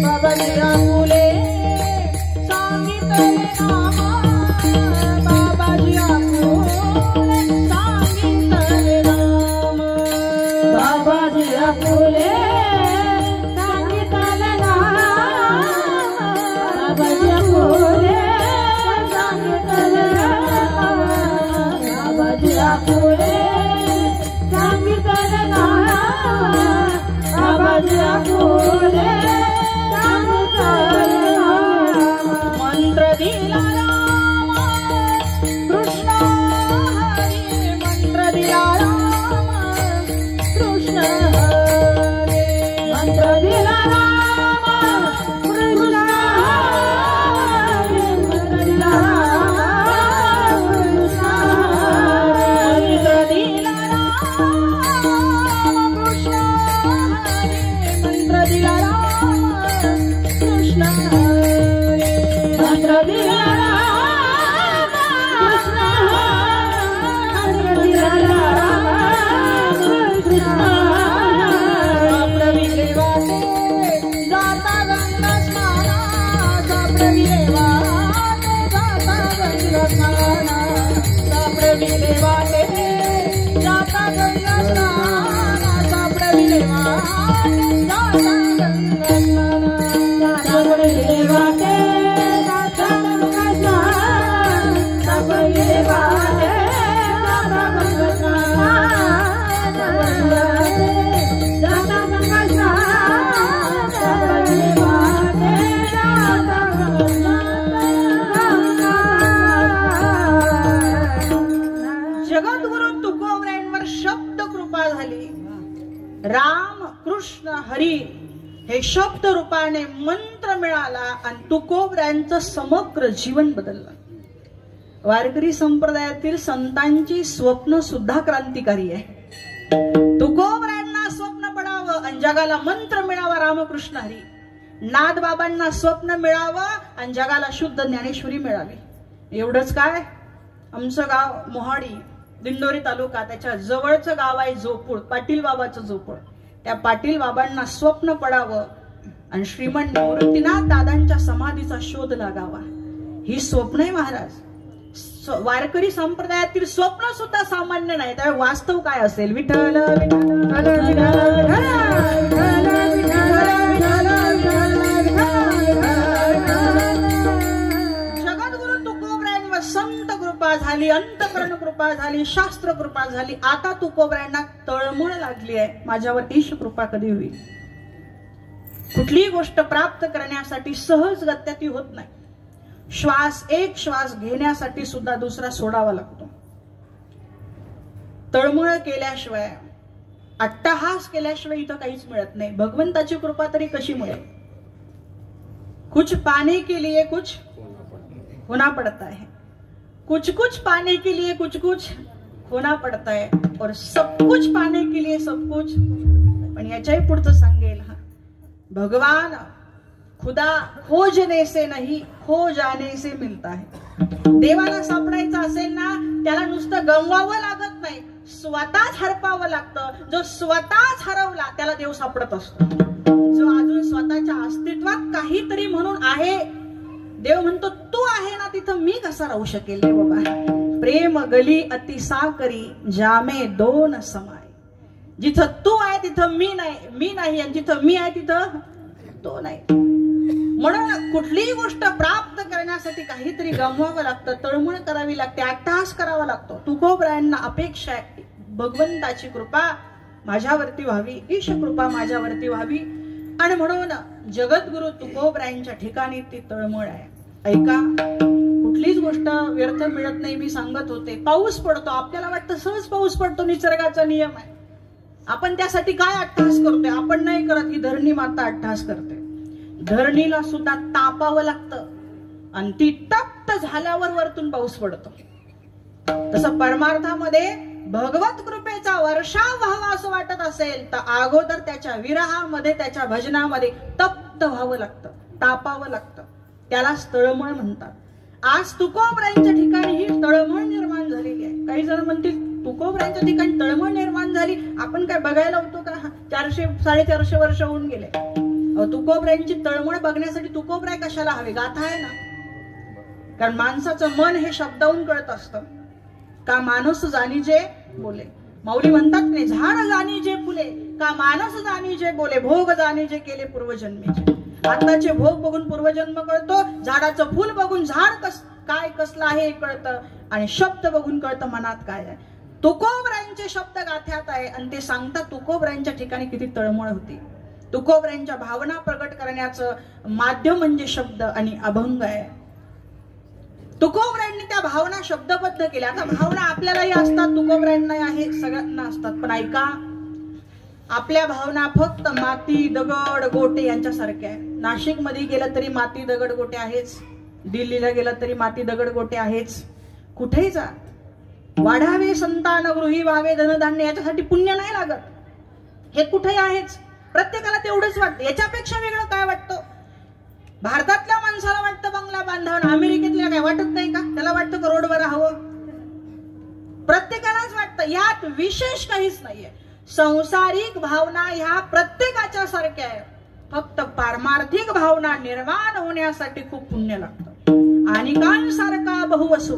बाबाजी आपुले सांगितले नामा, बाबाजी आपुले सांगितले नामा, बाबाजी आपुले सांगितले नामा, बाबाजी आपुले सांगितले नामा, बाबाजी आपुले सांगितले नामा, बाबाजी आपुले सांगितले नामा, मंत्र दिला रामा कृष्ण हरी, मंत्र दिला रामा कृष्ण हरी, मंत्र दिला रामा कृष्ण हरी, मंत्र दिला रामा कृष्ण हरी, मंत्र दिला रामा कृष्ण हरी, मंत्र दिला रामा कृष्ण हरी, मंत्र दिला रामा कृष्ण हरी, मंत्र दिला रामा कृष्ण हरी, प्रविले वाटे जाता गंगा स्नाना, प्रविले वाटे जाता गंगा स्नाना, प्रविले वाटे जाता गंगा स्नाना, प्रविले वाटे जाता गंगा स्नाना, प्रविले वाटे जाता गंगा स्नाना, प्रविले वाटे जाता गंगा स्नाना, जाता गंगा स्नाना, प्रविले वाटे जाता गंगा स्नाना. जगद्गुरु तुकोबऱ्यांवर शब्द कृपा झाली. राम कृष्ण हरी हे शब्द रूपाने मंत्र मिळाला आणि तुकोबऱ्यांचं समग्र जीवन बदललं. वारकरी संप्रदायातील संतांची स्वप्न सुद्धा क्रांतिकारी आहे। तुकोबरायांना स्वप्न पडावं आणि जगाला मंत्र मिळावा रामकृष्ण हरी, नाथबाबांना स्वप्न मिळावं आणि जगाला शुद्ध ज्ञानेश्वरी मिळावी। एवढंच काय, आमचं गाव मोहाडी दिंडोरी तालुका, त्याच्या जवळचं गाव आहे जोपूळ, पाटील बाबाचं जोपूळ। त्या पाटील बाबांना स्वप्न पडावं आणि श्रीमंत निवृत्तीनाथ दादांच्या समाधीचा शोध लागावा, ही स्वप्न आहे महाराज। वारकरी संप्रदायातील स्वप्न सुद्धा सामान्य नाही, त्यामुळे वास्तव काय असेल? विठ्ठल जगद्गुरु तुकोबरायांवर संत कृपा झाली, अंतकरण कृपा झाली, शास्त्र कृपा झाली। आता तुकोबरायांना तळमळ लागली आहे, माझ्यावर ईश कृपा कधी होईल? कुठलीही गोष्ट प्राप्त करण्यासाठी सहजगत्या ती होत नाही। श्वास, एक श्वास घेण्यासाठी सुद्धा दुसरा सोडावा लागतो। तळमळ केल्याशिवाय, अट्टहास केल्याशिवाय इथं काहीच मिळत नाही। भगवंताची कृपा तरी कशी मिळेल? कुछ पाने के लिए कुछ होना पड़ता है, कुछ पाने के लिए कुछ होना पड़ता है, और सब कुछ पाने के लिए सब कुछ। पण याच्याही पुढचं सांगेल, भगवान खुदा खोजने से नहीं खो जाने से मिलता है। देवाला सापडायचं असेल ना, त्याला नुसतं गमवावं लागत नाही, स्वतःच हरपावं लागतं। जो स्वतःच हरवला त्याला देव सापडत असतो। जो अजून स्वतःच्या अस्तित्वात काहीतरी म्हणून आहे, देव म्हणतो तू आहे ना तिथं मी कसा राहू शकेल रे बाबा। प्रेम गली अति साकरी जामे दोन समाय, जिथं तू आहे तिथं मी नाही, आणि जिथं मी आहे तिथं तो नाही। म्हणून कुठलीही गोष्ट प्राप्त करण्यासाठी काहीतरी गमवावं लागतं, तळमळ करावी लागते, अट्टहास करावा लागतो। तुकोबरायांना अपेक्षा आहे भगवंताची कृपा माझ्यावरती व्हावी, ईश कृपा माझ्यावरती व्हावी, आणि म्हणून जगद्गुरु तुकोबरायांच्या ठिकाणी ती तळमळ आहे। ऐका, कुठलीच गोष्ट व्यर्थ मिळत नाही। मी सांगत होते, पाऊस पडतो, आपल्याला वाटतं सहज पाऊस पडतो, निसर्गाचा नियम आहे, आपण त्यासाठी काय अट्टहास करतोय? आपण नाही करत, ही धरणी माता अट्टहास करते। धरणीला सुद्धा तापावं लागतं आणि ती तप्त झाल्यावर वरतून पाऊस पडतो। तसं परमार्थामध्ये भगवत कृपेचा वर्षाव व्हावा असं वाटत असेल तर अगोदर त्याच्या विरहामध्ये, त्याच्या भजनामध्ये तप्त व्हावं लागतं, तापावं लागतं, त्याला तळमळ म्हणतात। आज तुकोबरायांच्या ठिकाणी ही तळमळ निर्माण झालेली आहे। काही जण म्हणतील तुकोबरायांच्या ठिकाणी तळमळ निर्माण झाली, आपण काय बघायला होतो का? 400-450 वर्ष होऊन गेले। तुकोबरायांची तळमळ बघण्यासाठी तुकोबराय कशाला हवे? गाथा आहे ना, कारण माणसाचं मन हे शब्दावून कळत असतं। का माणूस जाणी जे बोले, माऊली म्हणतात नाही, झाड जाणी जे फुले, का माणूस जाणी जे बोले, भोग जाणी जे केले पूर्वजन्मीचे। आताचे भोग बघून पूर्वजन्म कळतो, झाडाचं फुल बघून झाड काय कसलं आहे हे कळतं, आणि शब्द बघून कळतं मनात काय आहे। तुकोबरायांचे शब्द गाथ्यात आहे आणि ते सांगतात तुकोबरायांच्या ठिकाणी किती तळमळ होती। तुकोबरायांच्या भावना प्रकट करण्याचं माध्यम म्हणजे शब्द आणि अभंग आहे। तुकोबरायांनी त्या भावना शब्दबद्ध केल्या। आता भावना आपल्यालाही असतात, तुकोबरायांनाही आहे, सगळ्यांना असतात, पण ऐका, आपल्या भावना फक्त माती दगड गोटे यांच्यासारख्या आहे। नाशिक मध्ये गेलं तरी माती दगड गोटे आहेच, दिल्लीला गेलं तरी माती दगड गोटे आहेच, कुठेही जा। वाढावे संतान गृही व्हावे धनधान्य, याच्यासाठी पुण्य नाही लागत, हे कुठेही आहेच, प्रत्येकाला तेवढंच वाटतं। याच्यापेक्षा वेगळं काय वाटतं? भारतातल्या माणसाला वाटतं बंगला बांधावं, अमेरिकेतल्या काय वाटत नाही का? त्याला वाटतं का रोडवर राहावं? प्रत्येकालाच वाटतं, यात विशेष काहीच नाहीये। संसारिक भावना ह्या प्रत्येकाच्या सारख्या आहे, फक्त पारमार्थिक भावना निर्माण होण्यासाठी खूप पुण्य लागतं। अनिकांसारखा बहुवसू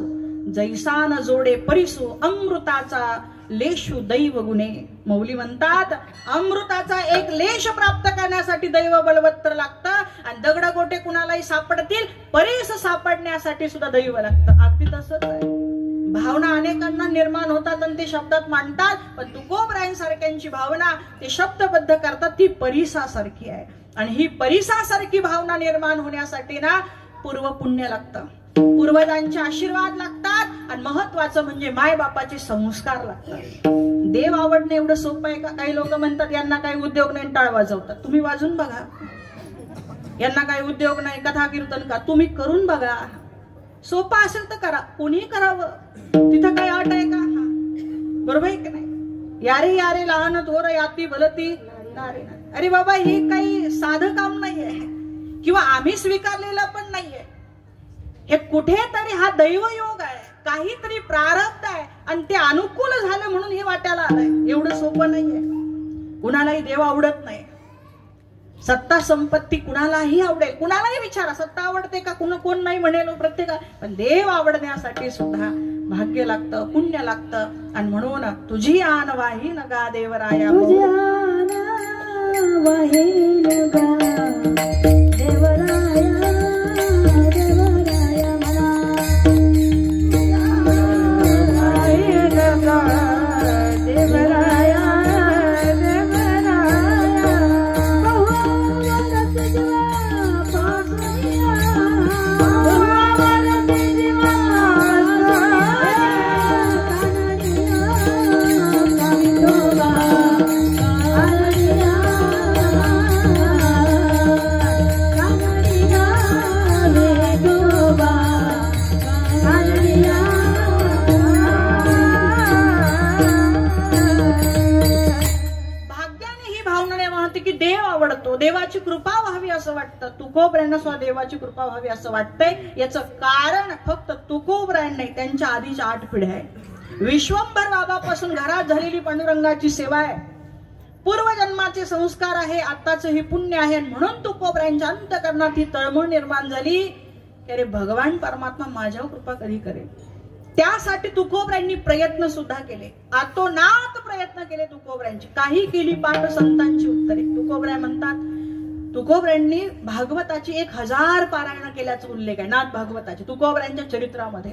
जैसा न जोडे परिसू, अमृताचा लेशु दैव गुणे। मौली म्हणतात अमृताचा एक लेश प्राप्त करण्यासाठी दैव बलवत्तर लागतं, आणि दगड गोटे कुणालाही सापडतील, परीस सापडण्यासाठी सुद्धा दैव लागतं। अगदी तसंच आहे, भावना अनेकांना निर्माण होतात आणि ते शब्दात मांडतात, पण तुकोबरायांसारख्यांची भावना ते शब्दबद्ध करतात, ती परिसासारखी आहे। आणि ही परिसासारखी भावना निर्माण होण्यासाठी ना पूर्व पुण्य लागतं, पूर्वजांचे आशीर्वाद लागतात, आणि महत्वाचं म्हणजे माय बापाचे संस्कार लागतात। देव आवडणं एवढं सोपं आहे का? काही लोक म्हणतात यांना काही उद्योग नाही, टाळ वाजवतात। तुम्ही वाजून बघा, यांना काही उद्योग नाही, कथा कीर्तन का, तुम्ही करून बघा। सोपा असेल तर करा, कोणी करावं, तिथं काही अट आहे का? बरोबर आहे की नाही? यारे यारे लहान थोर याती भलती नारे नारे. अरे बाबा, हे काही साधं काम नाहीये किंवा आम्ही स्वीकारलेलं पण नाहीये. हे कुठेतरी हा दैवयोग आहे, काहीतरी प्रारब्ध आहे आणि ते अनुकूल झालं म्हणून हे वाट्याला आलंय. एवढं सोपं नाहीये. कुणालाही देव आवडत नाही. सत्ता संपत्ती कुणालाही आवडेल, कुणालाही विचारा सत्ता आवडते का, कोण नाही म्हणेल प्रत्येका, पण देव आवडण्यासाठी सुद्धा भाग्य लागतं, पुण्य लागतं. आणि म्हणून तुझी आन वाहीन गा देवराया, तुझी आन वाहीन गा देवराया, देवराया मला. वाहीन गा देवराया, देवाची कृपा व्हावी असं वाटतं. तुकोबऱ्यांना सुद्धा देवाची कृपा व्हावी असं वाटतंय. याचं कारण फक्त तुकोबऱ्यांना नाही, त्यांच्या आधीच्या 8 पिढ्या आहे. विश्वंभर बाबापासून घरात झालेली पांडुरंगाची सेवा आहे, पूर्वजन्माचे संस्कार आहे, आत्ताचं हे पुण्य आहे. म्हणून तुकोबऱ्यांच्या अंतःकरणात ही तळमळ निर्माण झाली की अरे भगवान परमात्मा माझ्यावर कृपा कधी करेल. त्यासाठी तुकोबऱ्यांनी प्रयत्न सुद्धा केले, आतोनात प्रयत्न केले तुकोबऱ्यांची. काही केली पाठ संतांची उत्तरे. तुकोबऱ्या म्हणतात, तुकोबऱ्यांनी भागवताची 1000 पारायण केल्याचा उल्लेख आहे नाथ भागवताचे तुकोबऱ्यांच्या चरित्रामध्ये.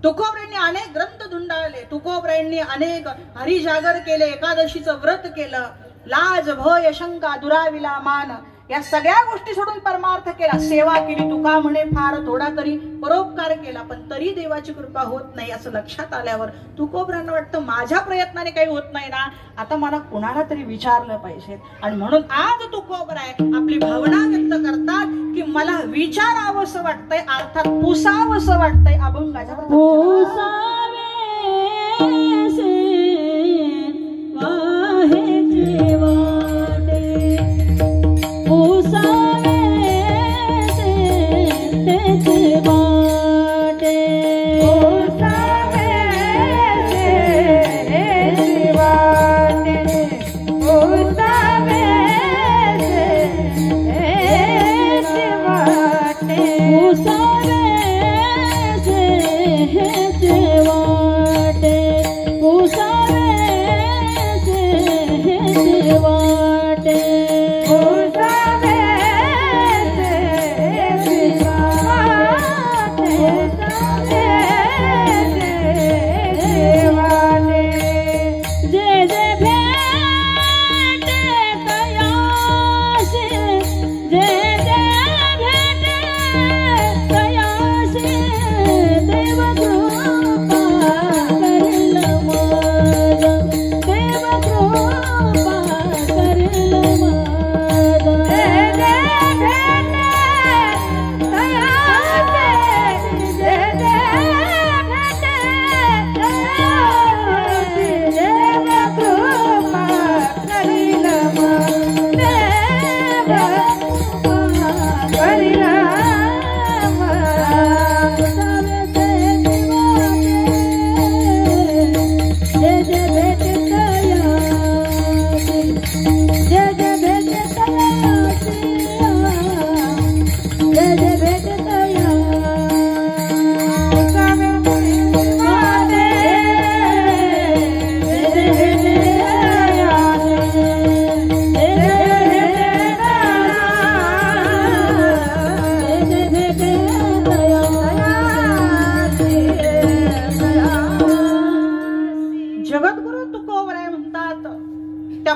तुकोबऱ्यांनी अनेक ग्रंथ धुंडाळले, तुकोबऱ्यांनी अनेक हरिजागर केले, एकादशीचं व्रत केलं, लाज भय शंका दुराविला मान या सगळ्या गोष्टी सोडून परमार्थ केला. सेवा केली, तुका म्हणे फार थोडा तरी परोपकार केला, पण तरी देवाची कृपा होत नाही असं लक्षात आल्यावर तुकोबऱ्यांना वाटतं माझ्या प्रयत्नाने काही होत नाही ना, आता मला कोणाला तरी विचारलं पाहिजे. आणि म्हणून आज तुकोबराय आपली भावना व्यक्त करतात की मला विचारावंसं वाटतंय, अर्थात पुसावंसं वाटतंय अभंगाच्या.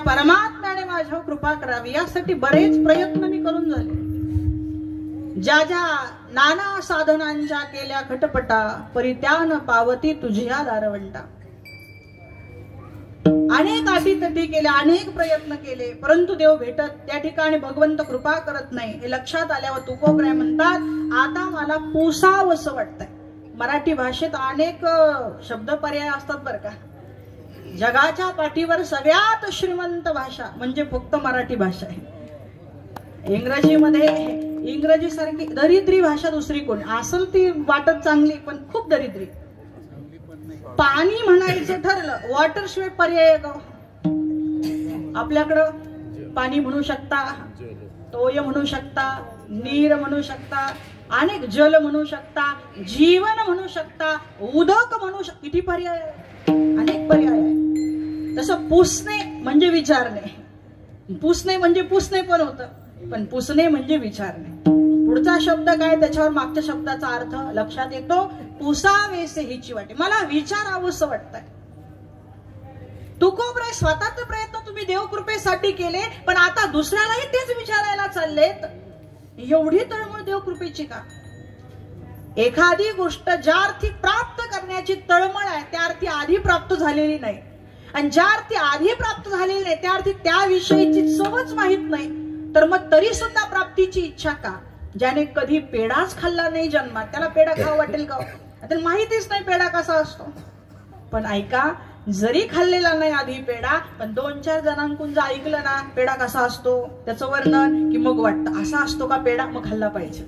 परमात्म्याने माझ्यावर कृपा करावी यासाठी बरेच प्रयत्न मी करून झाले. ज्या ज्या नाना साधनांच्या केल्या खटपटा, परित्यान पावती तुझ्या दारवंटा. अनेक अटीतटी केल्या, अनेक प्रयत्न केले, परंतु देव भेटत त्या ठिकाणी भगवंत कृपा करत नाही. हे लक्षात आल्यावर तुकोबराय म्हणतात, आता मला पुसावंसं वाटतंय. मराठी भाषेत अनेक शब्द पर्याय असतात बरं का. जगाच्या पाठीवर सगळ्यात श्रीमंत भाषा म्हणजे फक्त मराठी भाषा आहे. इंग्रजीमध्ये इंग्रजी सारखी दरिद्री भाषा दुसरी कोण असेल ती वाटत चांगली, पण खूप दरिद्री. पाणी म्हणायचं ठरलं, वॉटर शिवाय पर्याय का? आपल्याकडं पाणी म्हणू शकता, तोय म्हणू शकता, नीर म्हणू शकता, अनेक जल म्हणू शकता, जीवन म्हणू शकता, उदक म्हणू शकता. किती पर्याय, अनेक पर्याय आहे. तसं पुसणे म्हणजे विचारणे. पुसणे म्हणजे पुसणे पण होतं, पण पुसणे म्हणजे विचारणे. पुढचा शब्द काय, त्याच्यावर मागच्या शब्दाचा अर्थ लक्षात येतो. पुसावेसे हिची वाटे, मला विचारावंसं वाटतंय. तुकोबराय स्वतःचे प्रयत्न तुम्ही देवकृपेसाठी केले, पण आता दुसऱ्यालाही तेच विचारायला चाललेत. एवढी तळमळ देवकृपेची का? एखादी गोष्ट ज्या अर्थी प्राप्त करण्याची तळमळ आहे त्या अर्थी आधी प्राप्त झालेली नाही, आणि ज्या अर्थी आधी प्राप्त झालेली नाही त्या अर्थी त्याविषयीची चवच माहित नाही, तर मग तरी सुद्धा प्राप्तीची इच्छा का? ज्याने कधी पेढाच खाल्ला नाही जन्मात त्याला पेढा खावा वाटेल का? त्याला माहितीच नाही पेढा कसा असतो. पण ऐका, जरी खाल्लेला नाही आधी पेढा, पण 2-4 जणांकडून जर ऐकलं ना पेढा कसा असतो त्याचं वर्णन, की मग वाटतं असा असतो का पेढा, मग खाल्ला पाहिजे.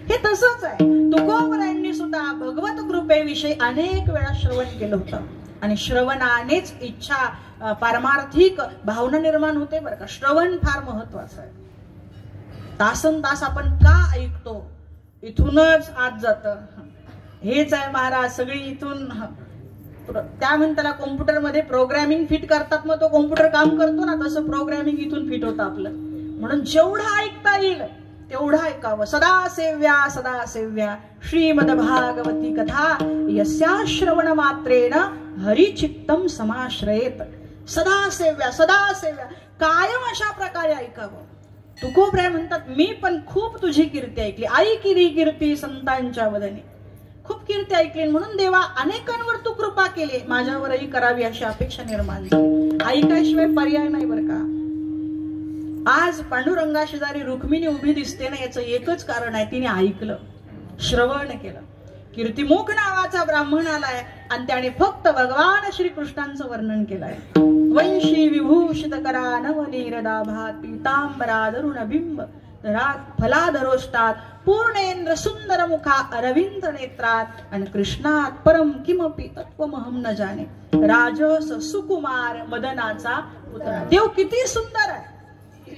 हे तसंच आहे. तुकोबरायांनी सुद्धा भगवत कृपेविषयी अनेक वेळा श्रवण केलं होतं, आणि श्रवणानेच इच्छा पारमार्थिक भावना निर्माण होते बरं का. श्रवण फार महत्वाचं आहे. तासन तास आपण का ऐकतो, इथूनच आत जात. हेच आहे महाराज, सगळी इथून. त्या म्हणताना कॉम्प्युटरमध्ये प्रोग्रामिंग फिट करतात, मग तो कॉम्प्युटर काम करतो ना, तसं प्रोग्रामिंग इथून फिट होतं आपलं. म्हणून जेवढं ऐकता येईल तेवढं ऐकावं. सदा सेव्या श्रीमद भागवती कथा यस्या श्रवण मात्रेन हरिचित्तम समाश्रयेत. सदा सेव्या कायम अशा प्रकारे ऐकावं. तुकोबराय म्हणतात, मी पण खूप तुझी कीर्ती ऐकली. ऐकिली कीर्ती संतांच्या वदनी. खूप कीर्ती ऐकली, म्हणून देवा अनेकांवर तू कृपा केली, माझ्यावरही करावी अशी अपेक्षा निर्माण झाली. ऐकायशिवाय पर्याय नाही बरं का. आज पांडुरंगा शेजारी रुक्मिणी उभी दिसते ना, याचं एकच कारण आहे, तिने ऐकलं, श्रवण केलं. कीर्तिमुख नावाचा ब्राह्मण आलाय आणि त्याने फक्त भगवान श्रीकृष्णांचं वर्णन केलंय. वंशी विभूषित करा नवनीरदाभात पीतांबराधरुण बिंब फलाधरोष्टात पूर्णेंद्र सुंदर मुखा अरविंद नेत्रात आणि कृष्णात परम किमपि तत्वमहम न जाने. राजस सुकुमार मदनाचा पुत्र. देव किती सुंदर आहे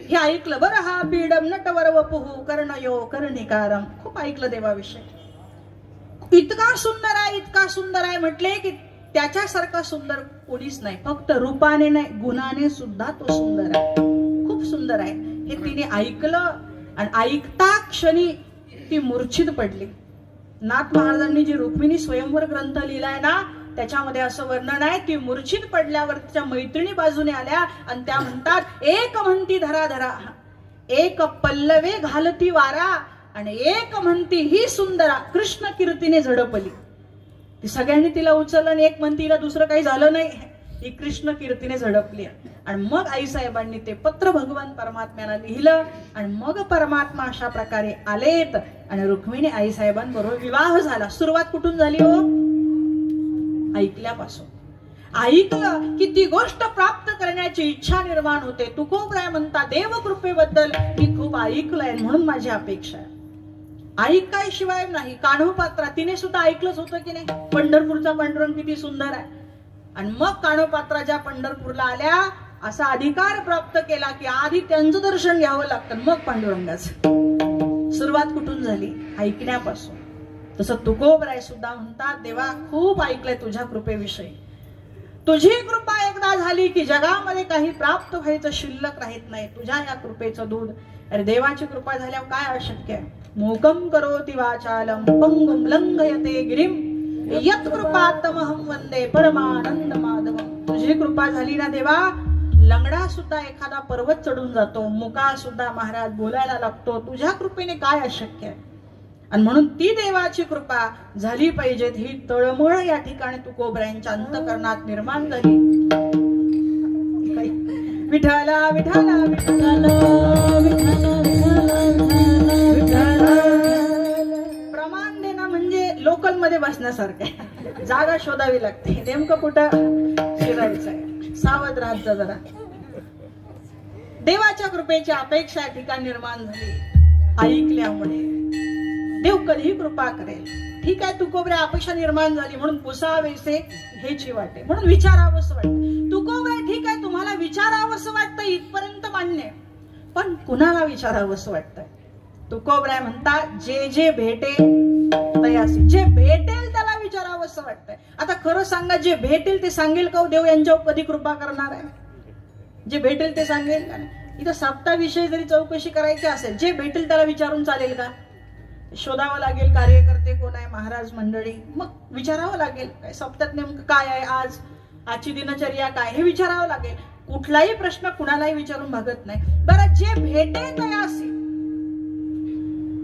हे ऐकलं बरं. हा पीडम नटवर वपुहू कर्णयो कर्णिकारम. खूप ऐकलं देवाविषयी. इतका सुंदर आहे म्हटले की त्याच्यासारखा सुंदर कोणीच नाही. फक्त रूपाने नाही, गुणाने सुद्धा तो सुंदर आहे, खूप सुंदर आहे. हे तिने ऐकलं आणि ऐकता क्षणी ती मूर्छित पडली. नाथ महाराजांनी जी रुक्मिणी स्वयंवर ग्रंथ लिहिलाय ना, त्याच्यामध्ये असं वर्णन आहे की मूर्छित पडल्यावर तिच्या मैत्रिणी बाजूने आल्या आणि त्या म्हणतात, एक म्हणती धरा धरा, एक पल्लवे घालती वारा, आणि एक म्हणती ही सुंदरा कृष्ण कीर्तीने झडपली. ती सगळ्यांनी तिला उचललं आणि एक म्हणती हिला दुसरं काही झालं नाही, ही कृष्ण कीर्तीने झडपली. आणि मग आईसाहेबांनी ते पत्र भगवान परमात्म्याला लिहिलं आणि मग परमात्मा अशा प्रकारे आलेत आणि रुक्मिणी आईसाहेबांबरोबर विवाह झाला. सुरुवात कुठून झाली हो? ऐकल्यापासून. ऐकलं की ती गोष्ट प्राप्त करण्याची इच्छा निर्माण होते. तुकोबराय म्हणता, देवकृपेबद्दल मी खूप ऐकलंय म्हणून माझी अपेक्षा आहे. ऐकायशिवाय नाही. कान्होपात्रा तिने सुद्धा ऐकलंच होतं की नाही, पंढरपूरचा पांडुरंग किती सुंदर आहे. आणि मग कान्होपात्रा ज्या पंढरपूरला आल्या, असा अधिकार प्राप्त केला की आधी त्यांचं दर्शन घ्यावं लागतं, मग पांडुरंगाचं. सुरुवात कुठून झाली? ऐकण्यापासून. तसं तुकोबराय सुद्धा म्हणतात, देवा खूप ऐकलंय तुझ्या कृपेविषयी. तुझी कृपा एकदा झाली की जगामध्ये काही प्राप्त व्हायचं शिल्लक राहत नाही. तुझ्या या कृपेचं दूध. अरे देवाची कृपा झाल्यावर काय अशक्य आहे? मूकं करोति वाचालं पंगुं लंघयते गिरिं यत् कृपातमहं वंदे परमानंद माधवं. तुझी कृपा झाली ना देवा, लंगडा सुद्धा एखादा पर्वत चढून जातो, मुका सुद्धा महाराज बोलायला लागतो. तुझ्या कृपेने काय अशक्य आहे? आणि म्हणून ती देवाची कृपा झाली पाहिजे ही तळमळ या ठिकाणी तुकोबरायांच्या अंतःकरणात निर्माण झाली. विठ्ठला विठ्ठला विठ्ठला प्रमाण देणं म्हणजे लोकल मध्ये बसण्यासारखं आहे. जागा शोधावी लागते. नेमकं कुठं शिरायचं आहे. सावध राहत जा जरा. देवाच्या कृपेची अपेक्षा या ठिकाणी निर्माण झाली. ऐकल्यामुळे देव कधीही कृपा करेल. ठीक आहे, तुकोबऱ्या अपेक्षा निर्माण झाली म्हणून पुसावेसे हेची वाटे, म्हणून विचारावंसं वाटतं. तुकोबऱ्या ठीक आहे, तुम्हाला विचारावंसं वाटतं इथपर्यंत मान्य, पण कुणाला विचारावंसं वाटतंय? तुकोबऱ्या म्हणतात जे जे भेटे तयासी, जे भेटेल त्याला विचारावंसं वाटतंय. आता खरं सांगा, जे भेटेल ते सांगेल का देव यांच्यावर कधी कृपा करणार आहे? जे भेटेल ते सांगेल का? इथं सप्ताविषयी जरी चौकशी करायची असेल, जे भेटेल त्याला विचारून चालेल का? शोधावं लागेल कार्यकर्ते कोण आहे, महाराज मंडळी, मग विचारावं लागेल काय सप्त्यात नेमकं काय आहे, आजची दिनचर्या काय, हे विचारावं लागेल. कुठलाही प्रश्न कुणालाही विचारून भागत नाही. बरं, जे भेटे तयासी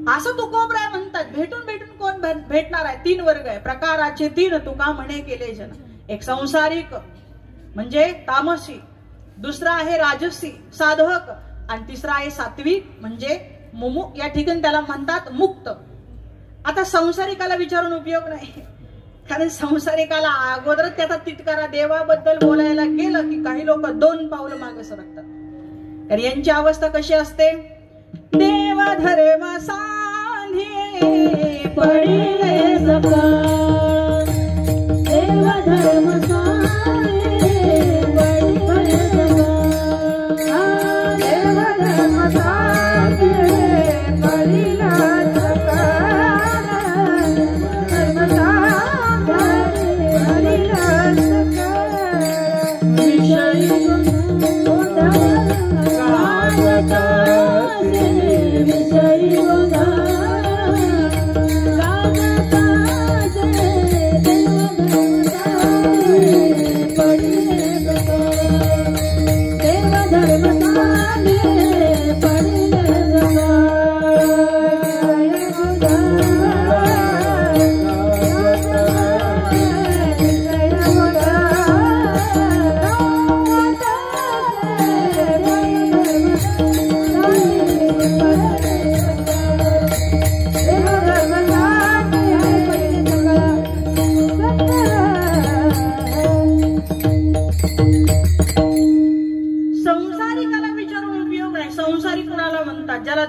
असं तुकोबराय म्हणतात. भेटून भेटून कोण भेटणार आहे? 3 वर्ग आहे. प्रकाराचे 3 तुका म्हणे केले जन. एक संसारिक म्हणजे तामसी, दुसरा आहे राजसी साधक, आणि तिसरा आहे सात्विक म्हणजे मुमु. या ठिकाणी त्याला म्हणतात मुक्त. आता संसारिकाला विचारून उपयोग नाही, कारण संसारिकाला अगोदर त्याचा तितकारा देवाबद्दल बोलायला गेलं की काही लोक 2 पावलं मागे सरकतात. तर यांची अवस्था कशी असते? देव धर्म सांधे पडिले सकाळ, देव धर्म सांधे पडिले सकाळ, देव धर्म सांधे पडिले सकाळ, धर्म सांधे पडिले सकाळ, विषयी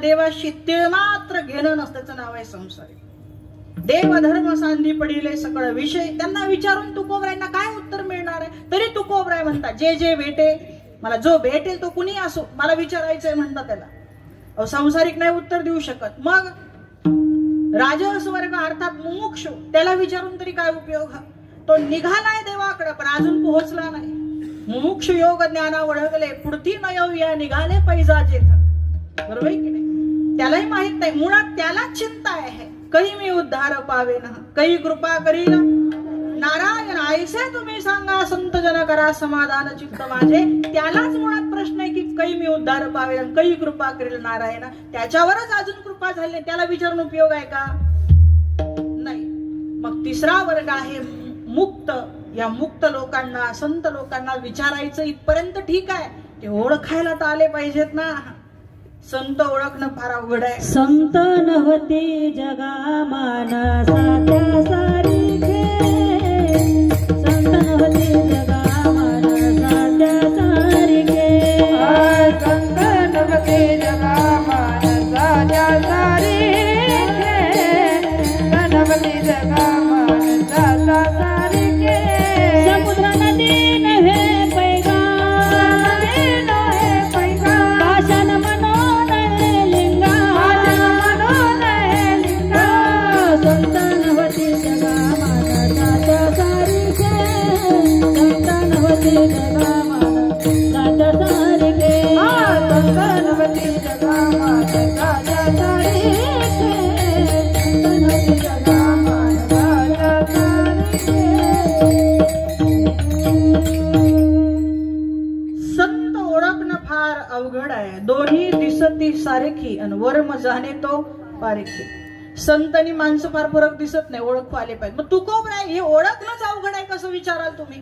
देवाशी तिळ मात्र घेणं नसतं, त्याचं नाव आहे संसारिक. देव धर्म सांधी पडिले सकळ विषय. त्यांना विचारून तुकोबरायांना काय उत्तर मिळणार आहे? तरी तुकोबराय म्हणतात जे जे भेटे, मला जो भेटेल तो कुणी असो, मला विचारायचंय म्हणतात त्याला. संसारिक नाही उत्तर देऊ शकत. मग राजस वर्ग अर्थात मुमुक्षु, त्याला विचारून तरी काय उपयोग? तो निघालाय देवाकडे पण अजून पोहोचला नाही. मुमुक्षु योग ज्ञाना ओळखले, पुढती न येऊया निघाले पैजाचे. बरोबर की नाही? त्यालाही माहित नाही, मुळात त्यालाच चिंता आहे. काही मी उद्धार पावेन, काही कृपा करील नारायण. ऐसे तुम्ही सांगा संत जन करा समाधान चित्त माझे. त्यालाच मुळात प्रश्न आहे की काही मी उद्धार पावेन, काही कृपा करील नारायण. त्याच्यावरच अजून कृपा झाली नाही, त्याला विचारून उपयोग आहे का? नाही. मग तिसरा वर्ग आहे मुक्त. या मुक्त लोकांना, संत लोकांना विचारायचं इथपर्यंत ठीक आहे, ते ओळखायला तर आले पाहिजेत ना. संत ओळखणं फार अवघड आहे. संत नव्हते जगा माना सात्या सारिखे, संत नव्हते जगा माना सात्या सारिखे, संत नव्हते जगा माना सात्या सारिखे, नव्हते जगा माना सात्या सारिखे. समुद्र नदी नव्हे पैगा, पाषाण मनोन लिंगा, संत नव्हते जगा माना सात्या सारिखे, संत नव्हते जगा माना सात्या सारिखे, संत नव्हते जगा माना सात्या सारिखे, संत नव्हते जगा माना सात्या सारिखे. संत ओळखणं फार अवघड आहे. दोन्ही दिसती सारखी आणि वर्म जाणे तो पारेखी. संत आणि माणसं फार फरक दिसत नाही, ओळखू आले पाहिजे. मग तुकोबराय हे ओळखणंच अवघड आहे कसं विचाराल तुम्ही?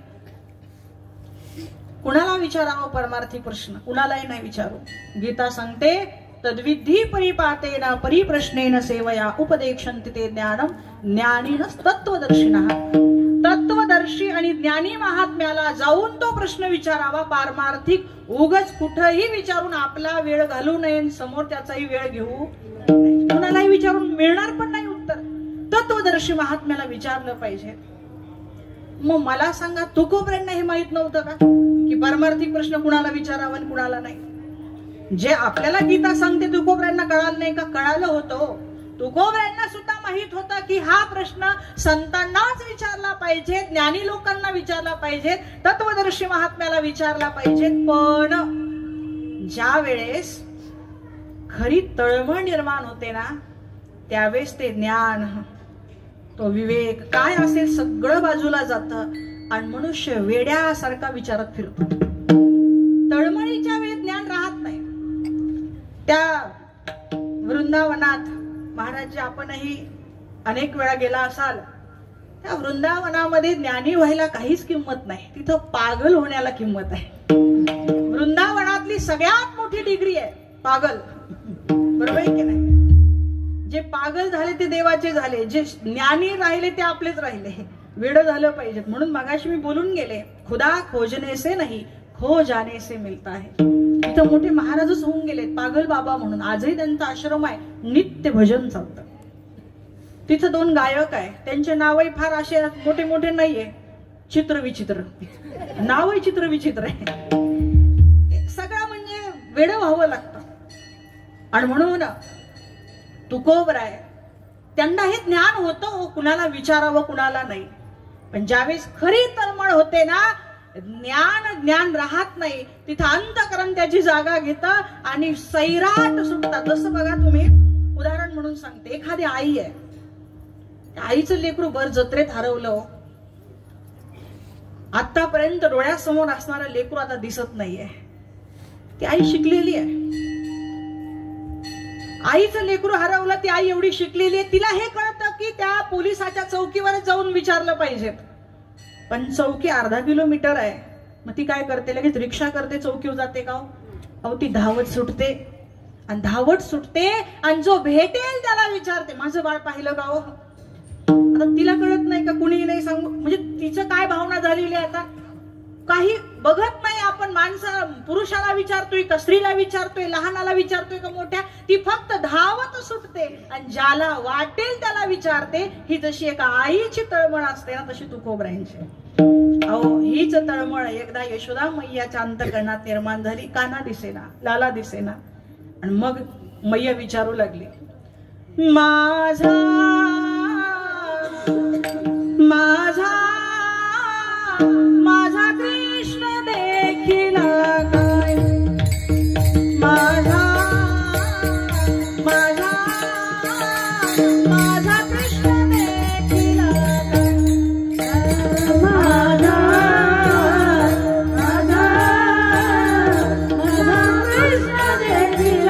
कुणाला विचारावं परमार्थी प्रश्न? कुणालाही नाही विचारू. गीता सांगते तद्विधी परिपातेन परिप्रश्नेन सेवया उपदेक्षन्ति ते ज्ञानम ज्ञानिनः तत्वदर्शिनः. तत्वदर्शी आणि ज्ञानी महात्म्याला जाऊन तो प्रश्न विचारावा. पारमार्थिक उगच कुठेही विचारून आपला वेळ घालू नये, समोर त्याचाही वेळ घेऊ. कुणालाही विचारून मिळणार पण नाही उत्तर. तत्वदर्शी महात्म्याला विचारलं पाहिजे. मग मला सांगा, तुकोबऱ्यांना हे माहित नव्हतं का की पारमार्थिक प्रश्न कुणाला विचारावा आणि कुणाला नाही? जे आपल्याला गीता सांगते तुकोबऱ्यांना कळालं नाही का? कळालं होतं. तुकोबऱ्यांना सुद्धा माहित होता की हा प्रश्न संतांनाच विचारला पाहिजे, ज्ञानी लोकांना विचारला पाहिजे, तत्वदर्शी महात्म्याला विचारला पाहिजे. पण ज्या वेळेस खरी तळमळ निर्माण होते ना, त्यावेळेस ते ज्ञान, तो विवेक काय असेल सगळं बाजूला जातं आणि मनुष्य वेड्यासारखा विचारात फिरतो. तळमळीच्या वेळेत ज्ञान राहत नाही. त्या वृंदावनात महाराज, आपणही अनेक वेळा गेला असाल, त्या वृंदावनामध्ये ज्ञानी व्हायला काहीच किंमत नाही, तिथं पागल होण्याला किंमत आहे. वृंदावनातली सगळ्यात मोठी डिग्री आहे पागल. बरोबर आहे की नाही? जे पागल झाले ते देवाचे झाले, जे ज्ञानी राहिले ते आपलेच राहिले. वेड झालं पाहिजे. म्हणून मगाशी मी बोलून गेले, खुदा खोजने से नहीं खो जाने से मिलता है. इथं मोठे महाराजच होऊन गेले पागल बाबा म्हणून. आजही त्यांचा आश्रम आहे, नित्य भजन चालतं. तिथं 2 गायक आहे, त्यांचे नावही फार असे मोठे मोठे नाहीये, चित्रविचित्र नावही चित्रविचित्र आहे. सगळं म्हणजे वेड व्हावं लागतं. आणि म्हणून तुकोबराय त्यांना हे ज्ञान होतं कुणाला विचारावं कुणाला नाही. पण ज्यावेळेस खरी तळमळ होते ना, ज्ञान राहत नाही, तिथं अंतःकरण त्याची जागा घेतं आणि सैराट सुटतात. जसं बघा, तुम्ही उदाहरण म्हणून सांगते, एखादी आई आहे, त्या आईचं लेकरू भर जत्रेत हरवलं. आतापर्यंत डोळ्यासमोर असणारं लेकरू आता दिसत नाहीये. ती आई शिकलेली आहे. आईचं लेकरू हरवलं, ती आई एवढी शिकलेली आहे, तिला हे कळतं की त्या पोलिसाच्या चौकीवर जाऊन विचारलं पाहिजे. पण चौकी अर्धा किलोमीटर आहे. मग ती काय करते, लगेच रिक्षा करते, चौकीवर जाते का? अहो, ती धावत सुटते आणि जो भेटेल त्याला विचारते, माझं बाळ पाहिलं का हो? आता तिला कळत नाही का कुणीही नाही सांगू, म्हणजे तिचं काय भावना झालेली आहे आता? काही बघत नाही आपण. पुरुषाला विचारतोय का स्त्रीला विचारतोय, लहानाला विचारतोय का मोठ्या? ती फक्त धावत सुटते आणि ज्याला वाटेल त्याला विचारते. ही जशी एका आईची तळमळ असते ना, तशी तुकोबरायांची. अहो, हीच तळमळ एकदा यशोदा मैयाच्या अंतःकरणात निर्माण झाली. काना दिसेना, लाला दिसेना, आणि मग मैया विचारू लागली, माझा माझा माझा कृष्ण देखील काय, माझा माझा माझा कृष्ण देखील काय, माझा माझा माझा कृष्ण देखील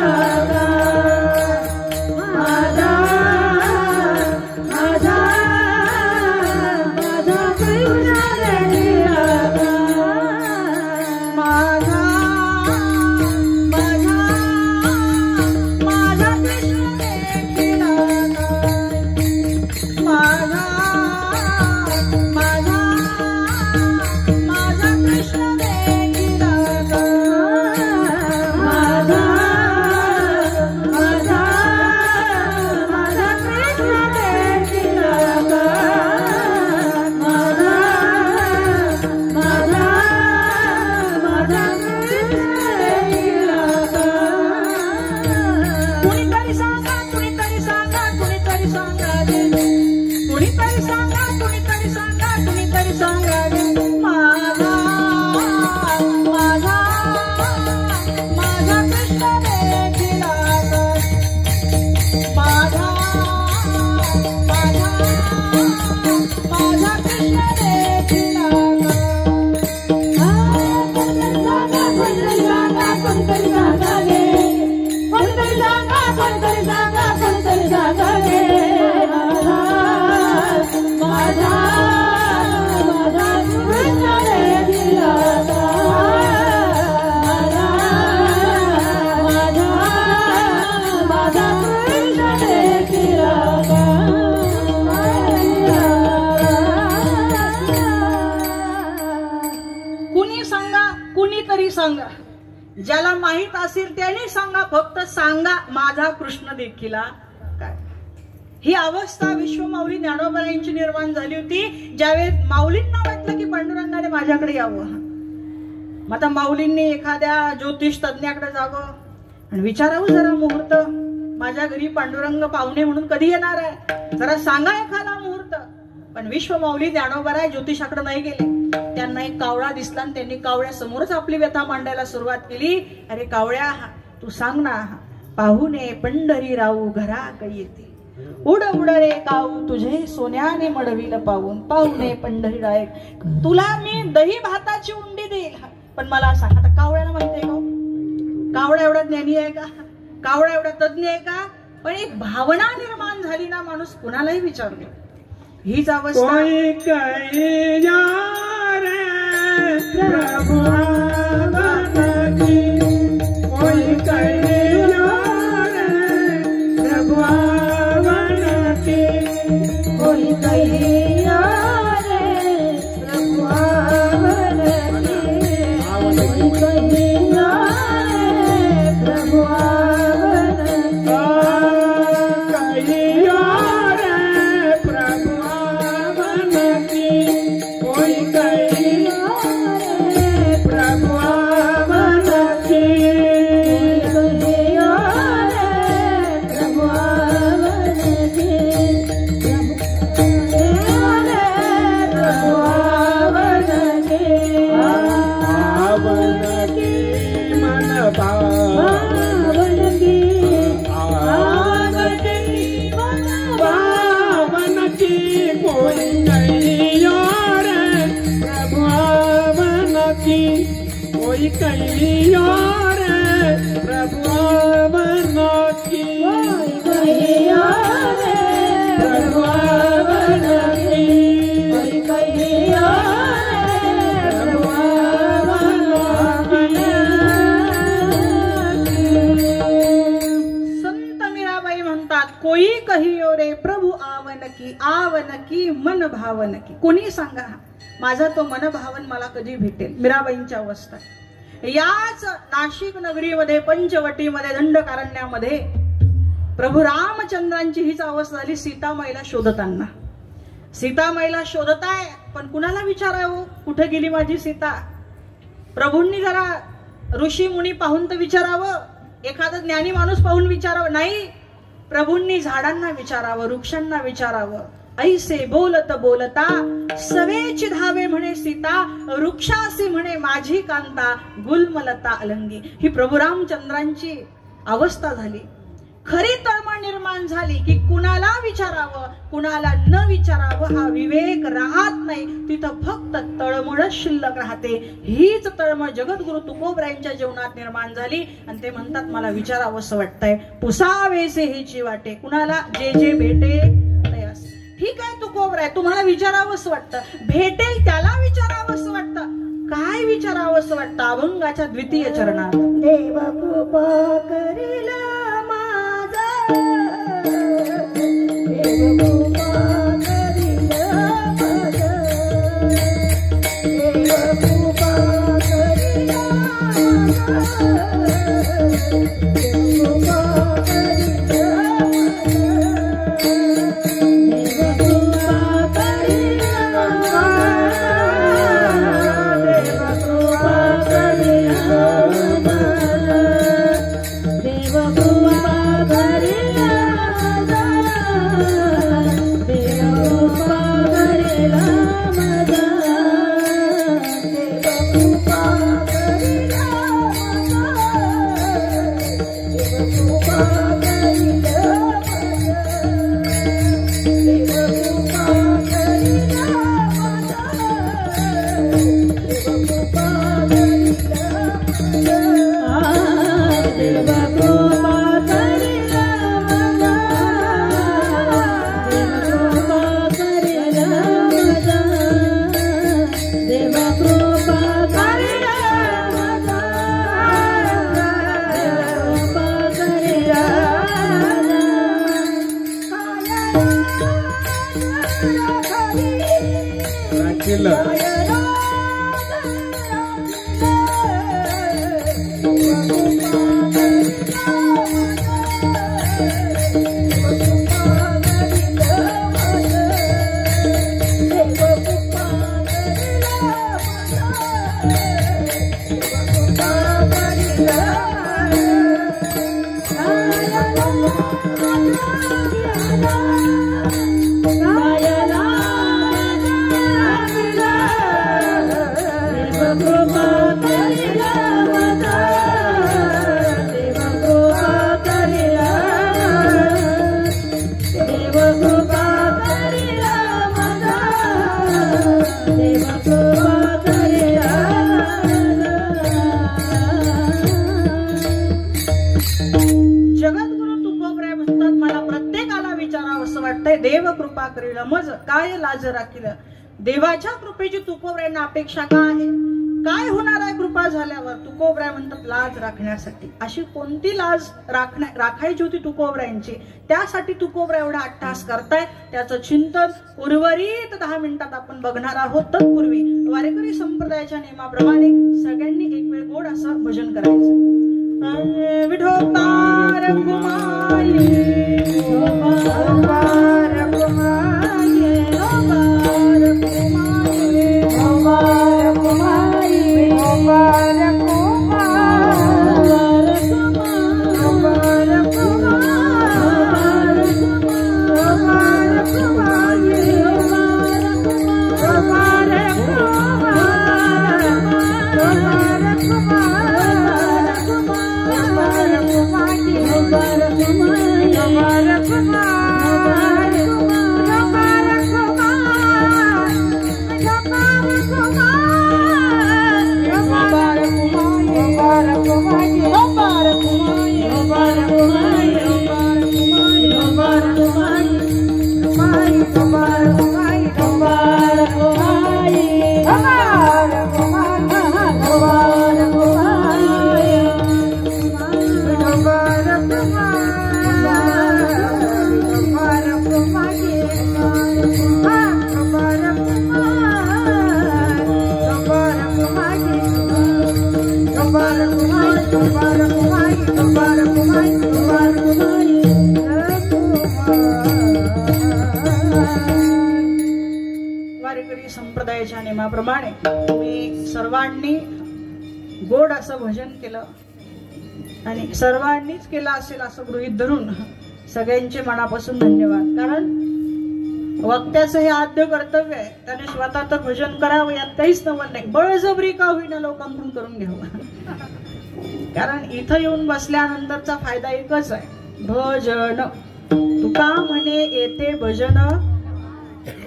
काय, माझा माझा माझा कृष्ण कुणीतरी सांगा, ज्याला माहित असेल त्याने सांगा, फक्त सांगा माझा कृष्ण देखील काय. ही अवस्था विश्वमाऊली ज्ञानोबरायांची निर्माण झाली होती. ज्यावेळेस माऊलींना वाटलं की पांडुरंगाने माझ्याकडे यावं, मग आता माऊलींनी एखाद्या ज्योतिष तज्ञाकडे जावं आणि विचारावं, जरा मुहूर्त माझ्या घरी पांडुरंग पाहुणे म्हणून कधी येणार आहे, जरा सांगा एखादा मुहूर्त. पण विश्वमाऊली ज्ञानोबराय ज्योतिषाकडे नाही गेले. त्यांना एक कावळा दिसला आणि त्यांनी कावळ्यासमोरच आपली व्यथा मांडायला सुरुवात केली. अरे कावळ्या, तू सांग ना, पाहुणे पंढरी राऊ घरा कै येते, उड उड रे काऊ तुझे सोन्याने मडविल पाहून, पाहुणे पंढरी राय, तुला मी दही भाताची उंडी देईल, पण मला सांग. आता कावळ्याला माहिती आहे का, कावळा एवढा ज्ञानी आहे का, कावळा एवढा तज्ञ आहे का? पण एक भावना निर्माण झाली ना, माणूस कुणालाही विचारतो. हीच अवस्था. कोई कहियो रे प्रभु आवन की मन भावन की. कोणी सांगा माझा तो मन भावन मला कधी भेटेल. मीराबाईंची अवस्था. याच नाशिक नगरीमध्ये पंचवटीमध्ये दंडकारण्यामध्ये प्रभू रामचंद्रांची हीच अवस्था झाली. सीतामाईला शोधताना, सीतामाईला शोधताय, पण कुणाला विचारावं कुठे गेली माझी सीता. प्रभूंनी जरा ऋषी मुनी पाहून तर विचारावं, एखादा ज्ञानी माणूस पाहून विचारावं. नाही, प्रभूंनी झाडांना विचारावं, वृक्षांना विचारावं. ऐसे बोलत बोलता सवेची धावे म्हणे सीता, वृक्षासी म्हणे माझी कांता, गुलमलता अलंगी. ही प्रभू रामचंद्रांची अवस्था झाली. खरी तळमळ निर्माण झाली की कुणाला विचारावं कुणाला न विचारावं हा विवेक राहत नाही. तिथं फक्त तळमळच शिल्लक राहते. हीच तळमळ जगद्गुरु तुकोबरायांच्या जीवनात निर्माण झाली आणि ते म्हणतात मला विचारावं असं वाटतंय. पुसावेसे हेची वाटे, कुणाला जे जे भेटे तयास. ठीक आहे तुकोबराय, तुम्हाला विचारावं असं वाटतं, भेटेल त्याला विचारावं असं वाटतं. काय विचारावं असं वाटतं? अभंगाच्या द्वितीय चरणात देव कृपा करीला देव कृपा करील मज काय लाज राखील. देवाच्या कृपेची तुकोबऱ्यांना अपेक्षा का आहे? काय होणार आहे कृपा झाल्यावर? तुकोबऱ्या म्हणतात लाज राखण्यासाठी. अशी कोणती लाज राखायची होती तुकोबऱ्यांची? त्यासाठी तुकोबऱ्या एवढा अट्टहास करताय. त्याचं चिंतन उर्वरित 10 मिनिटात आपण बघणार आहोत. तत्पूर्वी वारकरी संप्रदायाच्या नियमाप्रमाणे सगळ्यांनी एक वेळ गोड असं भजन करायचं. विठोबा रघुमाई वारकरी संप्रदायाच्या नियमाप्रमाणे तुम्ही सर्वांनी गोड असं भजन केलं आणि सर्वांनीच केलं असेल असं गृहीत धरून सगळ्यांचे मनापासून धन्यवाद. कारण वक्त्याचं हे आद्य कर्तव्य आहे. त्याने स्वतः तर भजन करावं यात काहीच नवल नाही. बळजबरी का होईना लोकांकडून करून घ्यावं. कारण इथं येऊन बसल्यानंतरचा फायदा एकच आहे, भजन. तुका म्हणे येते भजन